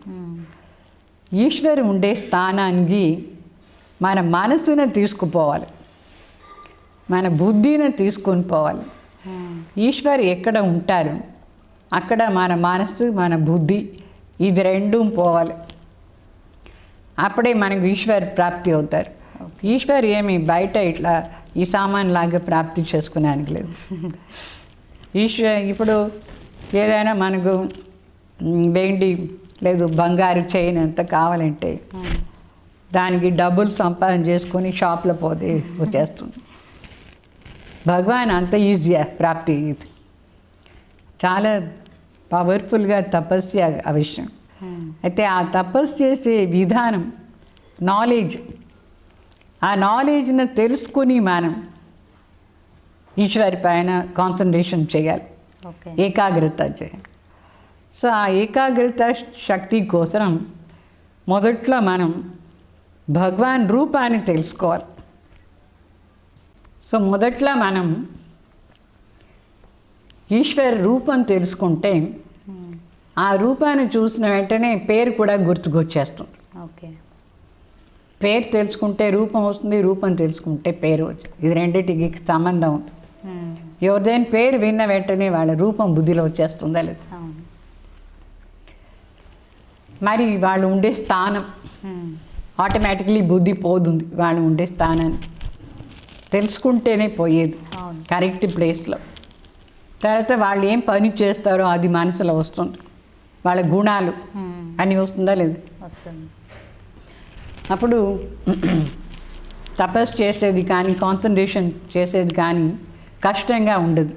ఈశ్వరు ఉండే స్థానానికి మన మనసుని తీసుకుపోవాలి, మన బుద్ధిని తీసుకొని పోవాలి. ఈశ్వర్ ఎక్కడ ఉంటారు అక్కడ మన మనసు మన బుద్ధి ఇది రెండూ పోవాలి. అప్పుడే మనకు ఈశ్వర్ ప్రాప్తి అవుతారు. ఈశ్వర్ ఏమి బయట ఇట్లా ఈ సామాన్ లాగా ప్రాప్తి చేసుకునేందుకు లేదు. ఇప్పుడు ఏదైనా మనకు వెండి లేదు బంగారు చైన్ ఎంత కావాలంటే దానికి డబ్బులు సంపాదన చేసుకొని షాప్లో పోతే వచ్చేస్తుంది. భగవాన్ అంత ఈజీగా ప్రాప్తి. ఇది చాలా పవర్ఫుల్గా తపస్సు ఆ విషయం. అయితే ఆ తపస్సు చేసే విధానం నాలెడ్జ్, ఆ నాలెడ్జ్ని తెలుసుకుని మనం ఈశ్వరి పైన కాన్సన్ట్రేషన్ చేయాలి, ఏకాగ్రత చేయాలి. సో ఆ ఏకాగ్రత శక్తి కోసం మొదట్లో మనం భగవాన్ రూపాన్ని తెలుసుకోవాలి. సో మొదట్లో మనం ఈశ్వర్ రూపం తెలుసుకుంటే ఆ రూపాన్ని చూసిన వెంటనే పేరు కూడా గుర్తుకొచ్చేస్తుంది. ఓకే, పేరు తెలుసుకుంటే రూపం వస్తుంది, రూపం తెలుసుకుంటే పేరు వచ్చింది. ఇది రెండింటికి సంబంధం ఉంది. ఎవరిదైనా పేరు విన్న వెంటనే వాళ్ళ రూపం బుద్ధిలో వచ్చేస్తుందా లేదు. మరి వాళ్ళు ఉండే స్థానం ఆటోమేటిక్లీ బుద్ధి పోతుంది. వాళ్ళు ఉండే స్థానాన్ని తెలుసుకుంటేనే పోయేది కరెక్ట్ ప్లేస్లో. తర్వాత వాళ్ళు ఏం పని చేస్తారో అది మనసులో వస్తుంది, వాళ్ళ గుణాలు అని వస్తుందా లేదు. వస్తుంది. అప్పుడు తపస్సు చేసేది కానీ కాన్సన్ట్రేషన్ చేసేది కానీ కష్టంగా ఉండదు.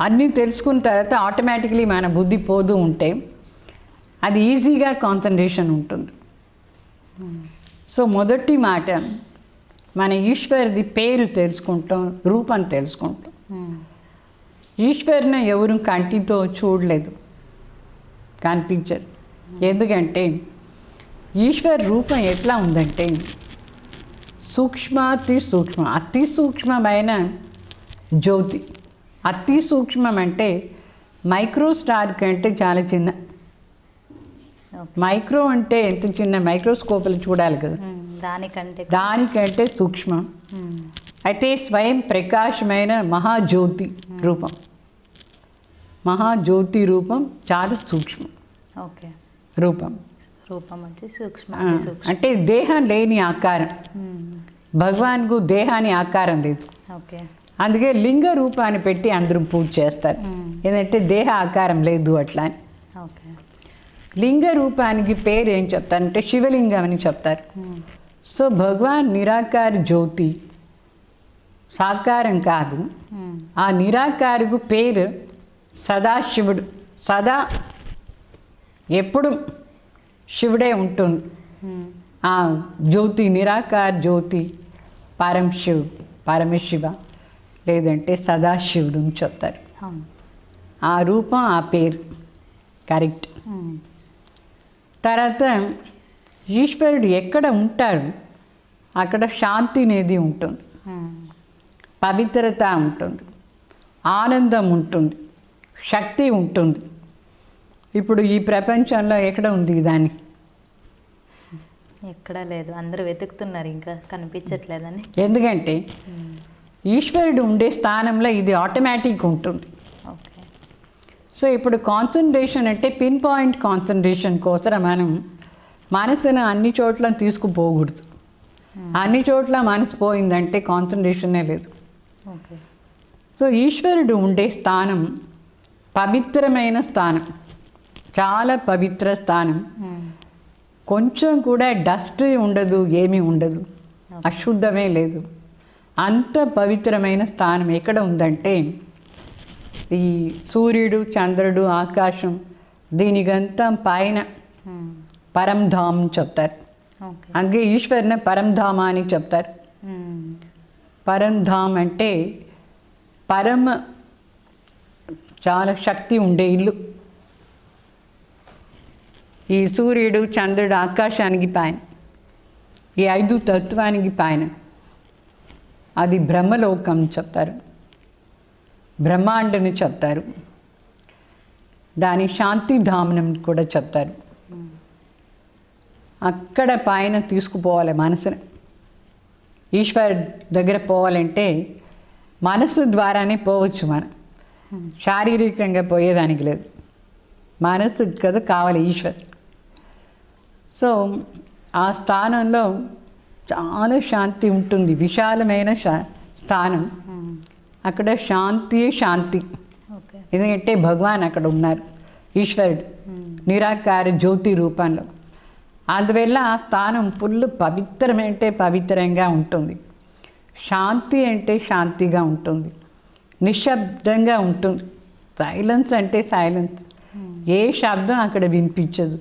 అన్నీ తెలుసుకున్న తర్వాత ఆటోమేటిక్లీ మన బుద్ధి పోతూ ఉంటే అది ఈజీగా కాన్సన్ట్రేషన్ ఉంటుంది. సో మొదటి మాట మన ఈశ్వరుది పేరు తెలుసుకుంటాం, రూపం తెలుసుకుంటాం. ఈశ్వరుని ఎవరు కంటితో చూడలేదు, కనిపించరు. ఎందుకంటే ఈశ్వర్ రూపం ఎట్లా ఉందంటే సూక్ష్మాతి సూక్ష్మ, అతి సూక్ష్మమైన జ్యోతి. అతి సూక్ష్మం అంటే మైక్రో స్టార్ కంటే చాలా చిన్న. మైక్రో అంటే ఎంత చిన్న, మైక్రోస్కోప్లు చూడాలి కదా, దానికంటే సూక్ష్మం. అయితే స్వయం ప్రకాశమైన మహాజ్యోతి రూపం. మహాజ్యోతి రూపం చాలా సూక్ష్మం. ఓకే, రూపం అంటే సూక్ష్మ, అంటే దేహం లేని ఆకారం. భగవాన్కు దేహాన్ని ఆకారం లేదు. ఓకే, అందుకే లింగ రూపాన్ని పెట్టి అందరూ పూజ చేస్తారు. ఏంటంటే దేహ ఆకారం లేదు అట్లా అని. ఓకే. లింగ రూపానికి పేరు ఏం చెప్తారంటే శివలింగం అని చెప్తారు. సో భగవాన్ నిరాకార జ్యోతి, సాకారం కాదు. ఆ నిరాకారకు పేరు సదాశివుడు. సదా ఎప్పుడు శివుడే ఉంటుంది. ఆ జ్యోతి, నిరాకార జ్యోతి పరమశివ లేదంటే సదాశివుడు అని చెప్తారు. ఆ రూపం, ఆ పేరు కరెక్ట్. తర్వాత ఈశ్వరుడు ఎక్కడ ఉంటాడు అక్కడ శాంతి అనేది ఉంటుంది, పవిత్రత ఉంటుంది, ఆనందం ఉంటుంది, శక్తి ఉంటుంది. ఇప్పుడు ఈ ప్రపంచంలో ఎక్కడ ఉంది దాన్ని? ఎక్కడా లేదు, అందరూ వెతుకుతున్నారు, ఇంకా కనిపించట్లేదని. ఎందుకంటే ఈశ్వరుడు ఉండే స్థానంలో ఇది ఆటోమేటిక్ ఉంటుంది. ఓకే. సో ఇప్పుడు కాన్సన్ట్రేషన్ అంటే పిన్ పాయింట్ కాన్సన్ట్రేషన్ కోసం మనం మనసును అన్ని చోట్ల తీసుకుపోకూడదు. అన్ని చోట్ల మనసు పోయిందంటే కాన్సన్ట్రేషనే లేదు. ఓకే. సో ఈశ్వరుడు ఉండే స్థానం పవిత్రమైన స్థానం, చాలా పవిత్ర స్థానం. కొంచెం కూడా డస్ట్ ఉండదు, ఏమీ ఉండదు, అశుద్ధమే లేదు. అంత పవిత్రమైన స్థానం ఎక్కడ ఉందంటే ఈ సూర్యుడు, చంద్రుడు, ఆకాశం దీనికంతా పైన పరంధామ్ చెప్తారు. అందుకే ఈశ్వరుని పరంధామ అని చెప్తారు. పరంధామ్ అంటే పరమ చాలా శక్తి ఉండే ఇల్లు. ఈ సూర్యుడు, చంద్రుడు, ఆకాశానికి పైన, ఈ 5 తత్వానికి పైన అది బ్రహ్మలోకం చెప్తారు, బ్రహ్మాండని చెప్తారు, దాని శాంతిధామనం కూడా చెప్తారు. అక్కడ పైన తీసుకుపోవాలి మనసుని. ఈశ్వర్ దగ్గర పోవాలంటే మనసు ద్వారానే పోవచ్చు. మనం శారీరకంగా పోయేదానికి లేదు, మనసు కదా కావాలి ఈశ్వర్. సో ఆ స్థానంలో చాలా శాంతి ఉంటుంది, విశాలమైన స్థానం. అక్కడ శాంతి. ఎందుకంటే భగవాన్ అక్కడ ఉన్నారు, ఈశ్వరుడు నిరాకార జ్యోతి రూపంలో. అందువల్ల ఆ స్థానం ఫుల్ పవిత్రమంటే పవిత్రంగా ఉంటుంది, శాంతి అంటే శాంతిగా ఉంటుంది, నిశ్శబ్దంగా ఉంటుంది. సైలెన్స్ అంటే సైలెన్స్, ఏ శబ్దం అక్కడ వినిపించదు,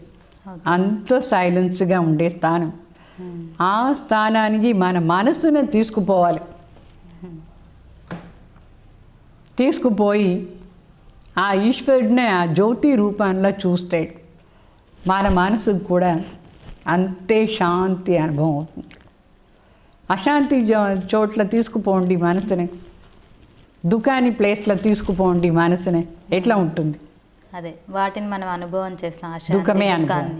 అంత సైలెన్స్గా ఉండే స్థానం. ఆ స్థానానికి మన మనసును తీసుకుపోవాలి. తీసుకుపోయి ఆ ఈశ్వరుడిని ఆ జ్యోతి రూపంలో చూస్తే మన మనసుకు కూడా అంతే శాంతి అనుభవం అవుతుంది. అశాంతి చోట్ల తీసుకుపోండి మనసుని, దుకాణి ప్లేస్లో తీసుకుపోండి మనసుని, ఎట్లా ఉంటుంది? అదే వాటిని మనం అనుభవం చేస్తాం, దుఃఖమే అనుభవం.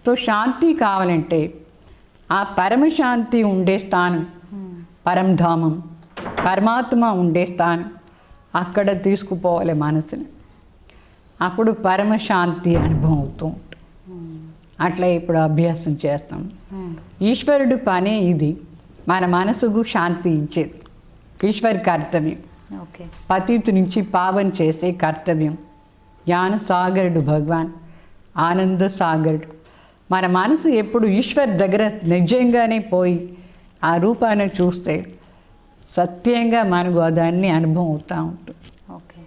సో శాంతి కావాలంటే ఆ పరమశాంతి ఉండే స్థానం, పరంధామం, పరమాత్మ ఉండే స్థానం, అక్కడ తీసుకుపోవాలి మనసుని. అప్పుడు పరమశాంతి అనుభవం అవుతూ ఉంటుంది. అట్లా ఇప్పుడు అభ్యాసం చేస్తాం. ఈశ్వరుడు పనే ఇది, మన మనసుకు శాంతి ఇచ్చేది ఈశ్వరి కర్తవ్యం. ఓకే. పతిత్ నుంచి పావన్ చేసే కర్తవ్యం. జ్ఞాన సాగరుడు భగవాన్, ఆనంద సాగరుడు. మన మనసు ఎప్పుడు ఈశ్వర్ దగ్గర నిజంగానే పోయి ఆ రూపాన్ని చూస్తే సత్యంగా మనకు దాన్ని అనుభవం అవుతూ ఉంటుంది. ఓకే.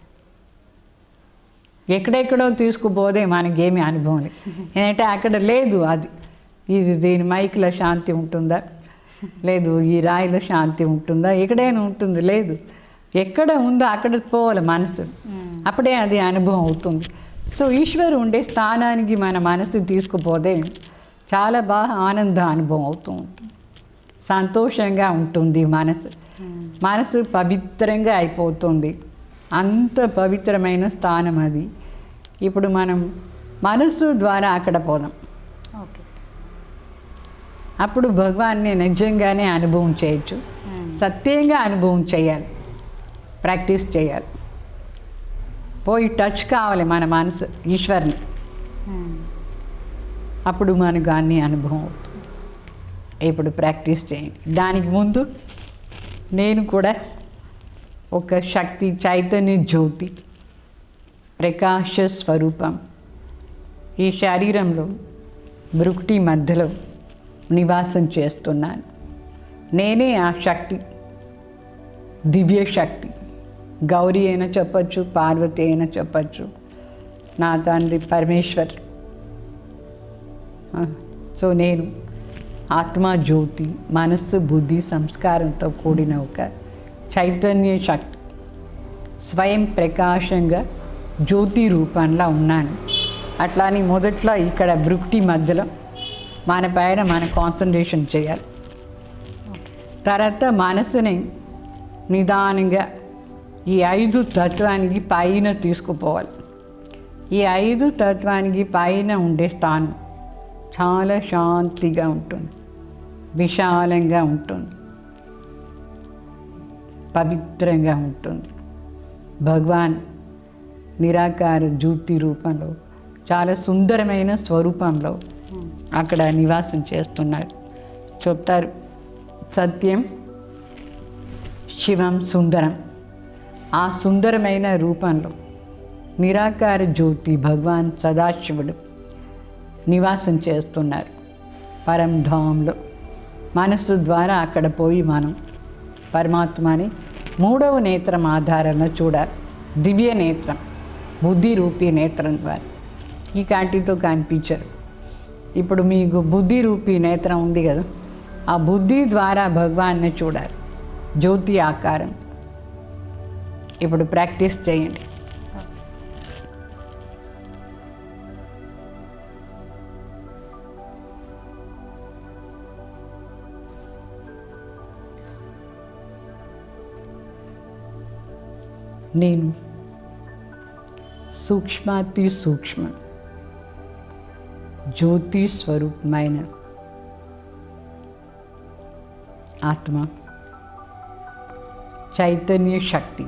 ఎక్కడెక్కడో తీసుకుపోతే మనకేమీ అనుభవం లేదు. ఏంటంటే అక్కడ లేదు అది, ఇది దీని మైక్లో శాంతి ఉంటుందా, లేదు ఈ రాయిలో శాంతి ఉంటుందా, ఎక్కడైనా ఉంటుంది, లేదు. ఎక్కడ ఉందో అక్కడ పోవాలి మనసు, అప్పుడే అది అనుభవం అవుతుంది. సో ఈశ్వరు ఉండే స్థానానికి మన మనసు తీసుకుపోతే చాలా బాగా ఆనంద అనుభవం అవుతూ ఉంటుంది, సంతోషంగా ఉంటుంది మనసు. మనసు పవిత్రంగా అయిపోతుంది, అంత పవిత్రమైన స్థానం అది. ఇప్పుడు మనం మనసు ద్వారా అక్కడ పోదాం. ఓకే. అప్పుడు భగవాన్ని నిజంగానే అనుభవం చేయొచ్చు, సత్యంగా అనుభవం చేయాలి, ప్రాక్టీస్ చేయాలి. పోయి టచ్ కావాలి మన మనసు ఈశ్వర్ని, అప్పుడు మనకు అన్ని అనుభవం అవుతుంది. ఇప్పుడు ప్రాక్టీస్ చేయండి. దానికి ముందు నేను కూడా ఒక శక్తి, చైతన్య జ్యోతి, ప్రకాశ స్వరూపం, ఈ శరీరంలో భృకుటి మధ్యలో నివాసం చేస్తున్నాను. నేనే ఆ శక్తి, దివ్య శక్తి. గౌరీ అయినా చెప్పచ్చు, పార్వతి అయినా చెప్పచ్చు, నా తండ్రి పరమేశ్వర్. సో నేను ఆత్మ జ్యోతి, మనస్సు, బుద్ధి, సంస్కారంతో కూడిన ఒక చైతన్య శక్తి, స్వయం ప్రకాశంగా జ్యోతి రూపంలో ఉన్నాను. అట్లా అని మొదట్లో ఇక్కడ భృకుటి మధ్యలో మన పైన మన కాన్సన్ట్రేషన్ చేయాలి. తర్వాత మనసుని నిదానంగా ఈ 5 తత్వానికి పైన తీసుకుపోవాలి. ఈ 5 తత్వానికి పైన ఉండే స్థానం చాలా శాంతిగా ఉంటుంది, విశాలంగా ఉంటుంది, పవిత్రంగా ఉంటుంది. భగవాన్ నిరాకార జ్యోతి రూపంలో చాలా సుందరమైన స్వరూపంలో అక్కడ నివాసం చేస్తున్నారు. చెప్తారు, సత్యం శివం సుందరం. ఆ సుందరమైన రూపంలో నిరాకార జ్యోతి భగవాన్ సదాశివుడు నివాసం చేస్తున్నారు పరంధాంలో. మనస్సు ద్వారా అక్కడ పోయి మనం పరమాత్మని 3వ నేత్రం ఆధారంగా చూడాలి. దివ్య నేత్రం, బుద్ధి రూపీ నేత్రం ద్వారా. ఈ కాంటితో కనిపించరు. ఇప్పుడు మీకు బుద్ధి రూపీ నేత్రం ఉంది కదా, ఆ బుద్ధి ద్వారా భగవాన్ని చూడాలి జ్యోతి ఆకారం. ఇప్పుడు ప్రాక్టీస్ చేయండి. నేను సూక్ష్మాతి సూక్ష్మ జ్యోతి స్వరూపమైన ఆత్మ, చైతన్య శక్తి,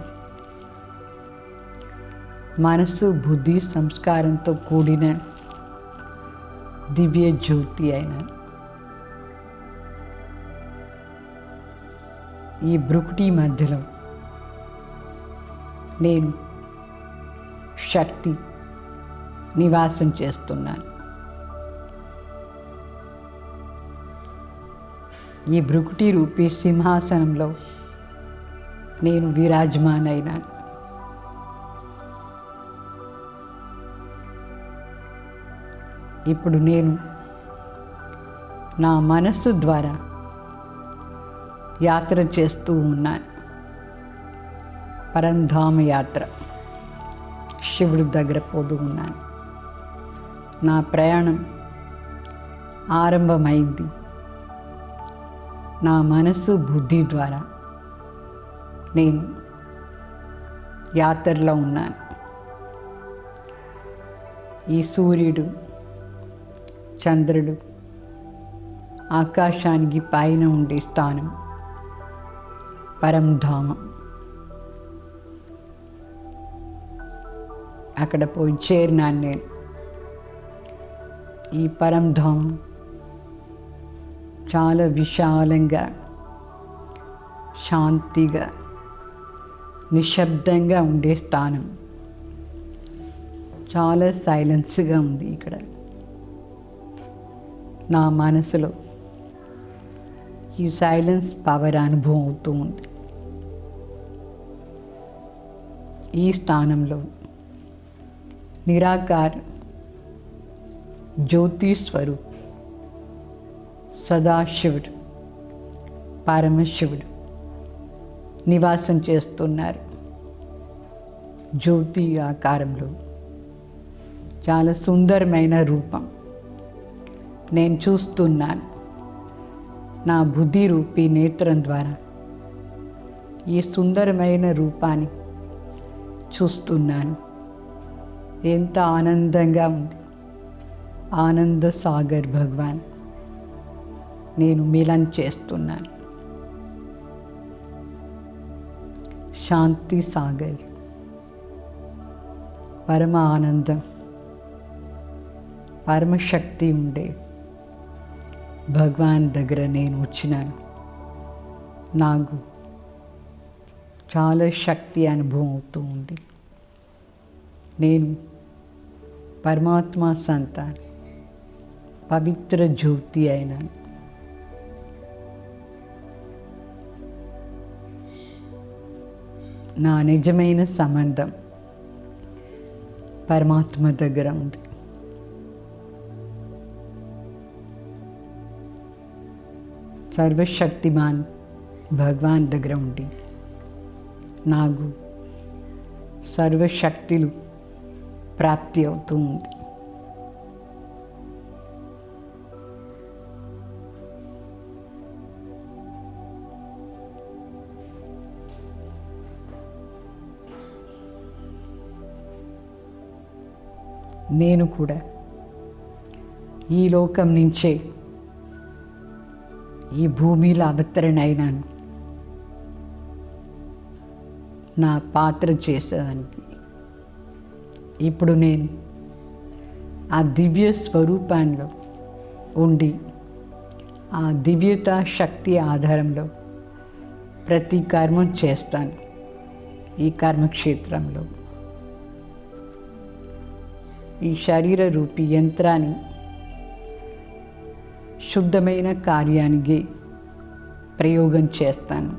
మనసు, బుద్ధి, సంస్కారంతో కూడిన దివ్య జ్యోతి అయిన ఈ భృకుటి మధ్యలో నేను శక్తి నివాసం చేస్తున్నాను. ఈ భృకుటి రూపీ సింహాసనంలో నేను విరాజమానైనాను. ఇప్పుడు నేను నా మనస్సు ద్వారా యాత్ర చేస్తూ ఉన్నాను. పరంధామ యాత్ర, శివుడి దగ్గర పోతూ ఉన్నాను. నా ప్రయాణం ఆరంభమైంది. నా మనస్సు, బుద్ధి ద్వారా నేను యాత్రలో ఉన్నాను. ఈ సూర్యుడు, చంద్రుడు, ఆకాశానికి పైన ఉండే స్థానం పరంధామం. అక్కడ పోయి చేరినాను నేను. ఈ పరంధామం చాలా విశాలంగా, శాంతిగా, నిశ్శబ్దంగా ఉండే స్థానం. చాలా సైలెన్స్గా ఉంది ఇక్కడ. నా మనసులో ఈ సైలెన్స్ పవర్ అనుభవం అవుతూ ఉంది. ఈ స్థానంలో నిరాకార జ్యోతి స్వరూప్ సదాశివుడు, పరమశివుడు నివాసం చేస్తున్నారు. జ్యోతి ఆకారంలో చాలా సుందరమైన రూపం నేను చూస్తున్నాను. నా బుద్ధి రూపీ నేత్రం ద్వారా ఈ సుందరమైన రూపాన్ని చూస్తున్నాను. ఎంత ఆనందంగా ఉంది. ఆనంద సాగర్ భగవాన్ నేను మిలన్ చేస్తున్నాను. శాంతి సాగర్, పరమ ఆనందం, పరమశక్తి ఉండే భగవాన్ దగ్గర నేను వచ్చినాను. నాకు చాలా శక్తి అనుభవం అవుతూ ఉంది. నేను పరమాత్మ సంతానం, పవిత్ర జ్యోతి అయినాను. నా నిజమైన సంబంధం పరమాత్మ దగ్గర ఉంది. సర్వశక్తిమాన్ భగవాన్ దగ్గర ఉండి నాకు సర్వశక్తులు ప్రాప్తి అవుతూ ఉంది. నేను కూడా ఈ లోకం నుంచే ఈ భూమిలో అవతరణ అయినాను నా పాత్ర చేసేదానికి. ఇప్పుడు నేను ఆ దివ్య స్వరూపంలో ఉండి ఆ దివ్యత శక్తి ఆధారంలో ప్రతి కర్మం చేస్తాను. ఈ కర్మక్షేత్రంలో ఈ శరీర రూపీ యంత్రాన్ని శుద్ధమైన కార్యానికి ప్రయోగం చేస్తాను.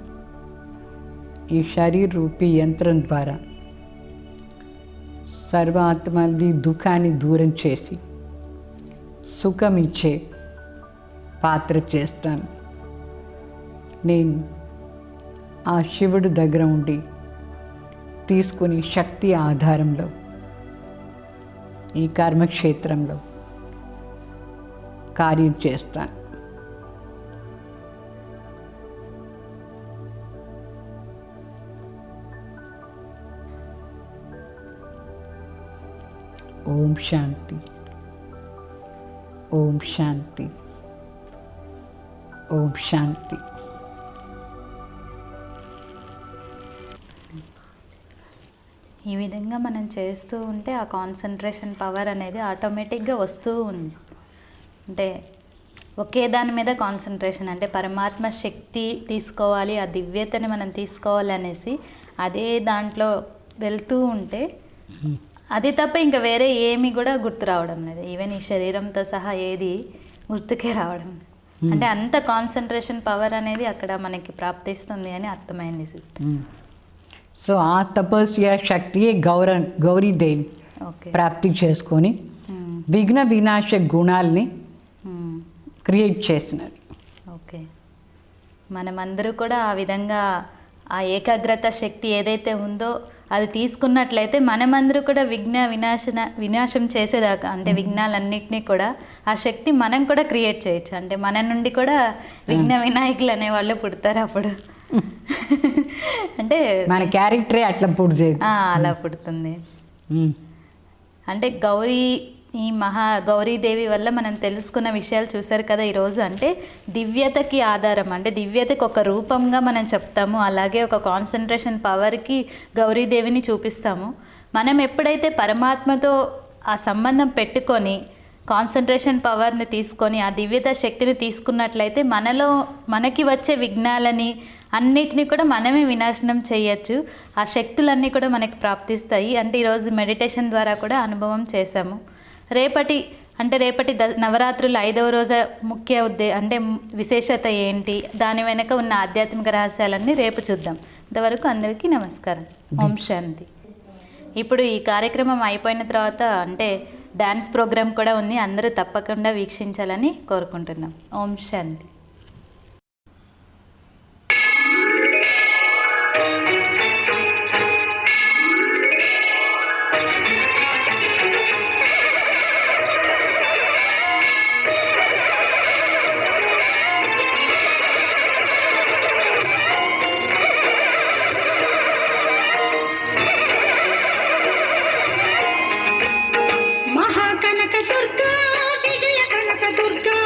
ఈ శరీర రూపీ యంత్రం ద్వారా సర్వ ఆత్మలది దుఃఖాన్ని దూరం చేసి సుఖం ఇచ్చే పాత్ర చేస్తాను. నేను ఆ శివుడి దగ్గర ఉండి తీసుకుని శక్తి ఆధారంలో ఈ కర్మక్షేత్రంలో కార్యం చేస్తాను. ఓం శాంతి, ఓం శాంతి, ఓం శాంతి. ఈ విధంగా మనం చేస్తూ ఉంటే ఆ కాన్సన్ట్రేషన్ పవర్ అనేది ఆటోమేటిక్గా వస్తూ ఉంది. అంటే ఒకే దాని మీద కాన్సన్ట్రేషన్, అంటే పరమాత్మ శక్తి తీసుకోవాలి, ఆ దివ్యతని మనం తీసుకోవాలి అనేసి అదే దాంట్లో వెళ్తూ ఉంటే అది తప్ప ఇంకా వేరే ఏమి కూడా గుర్తు రావడం లేదు. ఈవెన్ ఈ శరీరంతో సహా ఏది గుర్తుకే రావడం లేదు. అంటే అంత కాన్సన్ట్రేషన్ పవర్ అనేది అక్కడ మనకి ప్రాప్తిస్తుంది అని అర్థమైంది. సో ఆ తపస్య శక్తియే గౌరీదేవి ఓకే, ప్రాప్తి చేసుకొని విఘ్న వినాశ గుణాలని క్రియేట్ చేసినది. ఓకే, మనమందరూ కూడా ఆ విధంగా ఆ ఏకాగ్రత శక్తి ఏదైతే ఉందో అది తీసుకున్నట్లయితే మనమందరూ కూడా వినాశం చేసేదాకా, అంటే విఘ్నాలన్నింటినీ కూడా ఆ శక్తి మనం కూడా క్రియేట్ చేయొచ్చు. అంటే మన నుండి కూడా విఘ్న వినాయకులు అనేవాళ్ళు పుడతారు అప్పుడు. అంటే మన క్యారెక్టరే అట్లా పుడుతుంది, అలా పుడుతుంది. అంటే ఈ గౌరీదేవి వల్ల మనం తెలుసుకున్న విషయాలు చూసారు కదా ఈరోజు. అంటే దివ్యతకి ఆధారం, అంటే దివ్యతకి ఒక రూపంగా మనం చెప్తాము, అలాగే ఒక కాన్సన్ట్రేషన్ పవర్కి గౌరీదేవిని చూపిస్తాము. మనం ఎప్పుడైతే పరమాత్మతో ఆ సంబంధం పెట్టుకొని కాన్సన్ట్రేషన్ పవర్ని తీసుకొని ఆ దివ్యత శక్తిని తీసుకున్నట్లయితే మనకి వచ్చే విఘ్నాలని అన్నిటినీ కూడా మనమే వినాశనం చేయొచ్చు. ఆ శక్తులన్నీ కూడా మనకి ప్రాప్తిస్తాయి. అంటే ఈరోజు మెడిటేషన్ ద్వారా కూడా అనుభవం చేశాము. రేపటి నవరాత్రులు 5వ రోజు ముఖ్య అంటే విశేషత ఏంటి, దాని వెనక ఉన్న ఆధ్యాత్మిక రహస్యాలన్నీ రేపు చూద్దాం. ఇంతవరకు అందరికీ నమస్కారం. ఓం శాంతి. ఇప్పుడు ఈ కార్యక్రమం అయిపోయిన తర్వాత అంటే డ్యాన్స్ ప్రోగ్రామ్ కూడా ఉంది, అందరూ తప్పకుండా వీక్షించాలని కోరుకుంటున్నాం. ఓం శాంతి. మహాకనక దుర్గా విజయ కనక దుర్గా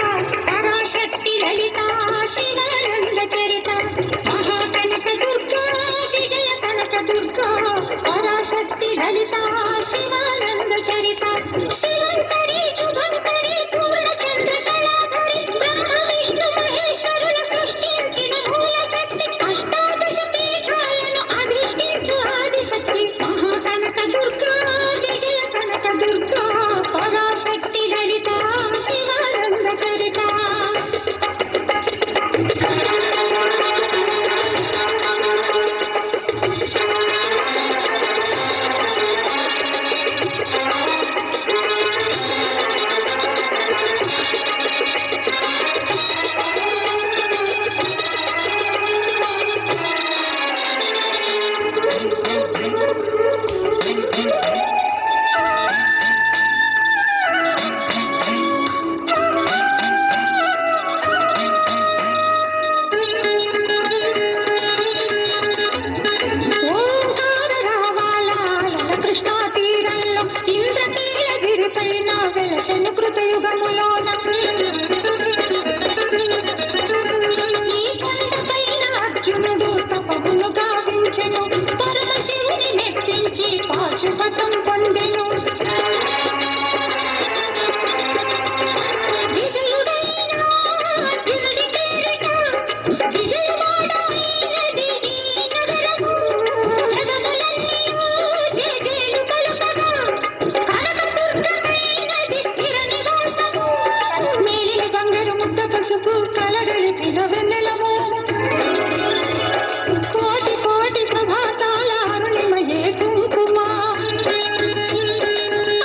కలగలిపిన వెన్నెలమో కోటి కోటి ప్రభాతాల అరుణిమయే కుంకుమ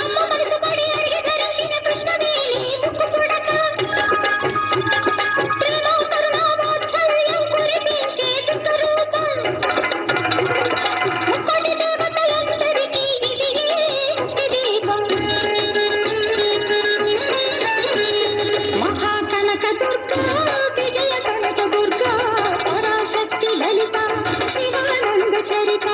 అమ్మ మనసు పడి అడిగి ధరించిన కృష్ణవేణి ముక్కు పుడక ప్రేమ కరుణ వాత్సల్యం కురిపించే దుఃఖ రూపం ముక్కటి దేవతలందరికీ ఇది ముక్తి దీపం మహాకనక దుర్గా విజయ కనక దుర్గా పరాశక్తి లలిత శివానంద చరిత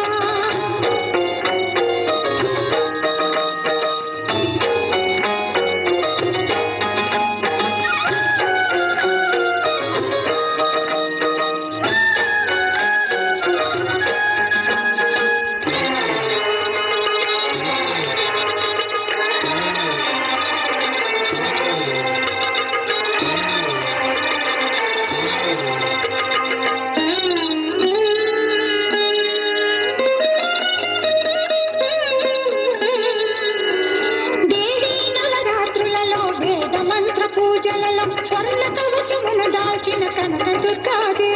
దేవీ నవరాత్రులలో వేద మంత్ర పూజలలో స్వర్ణ కవచమును దాల్చిన కనక దుర్గాదేవి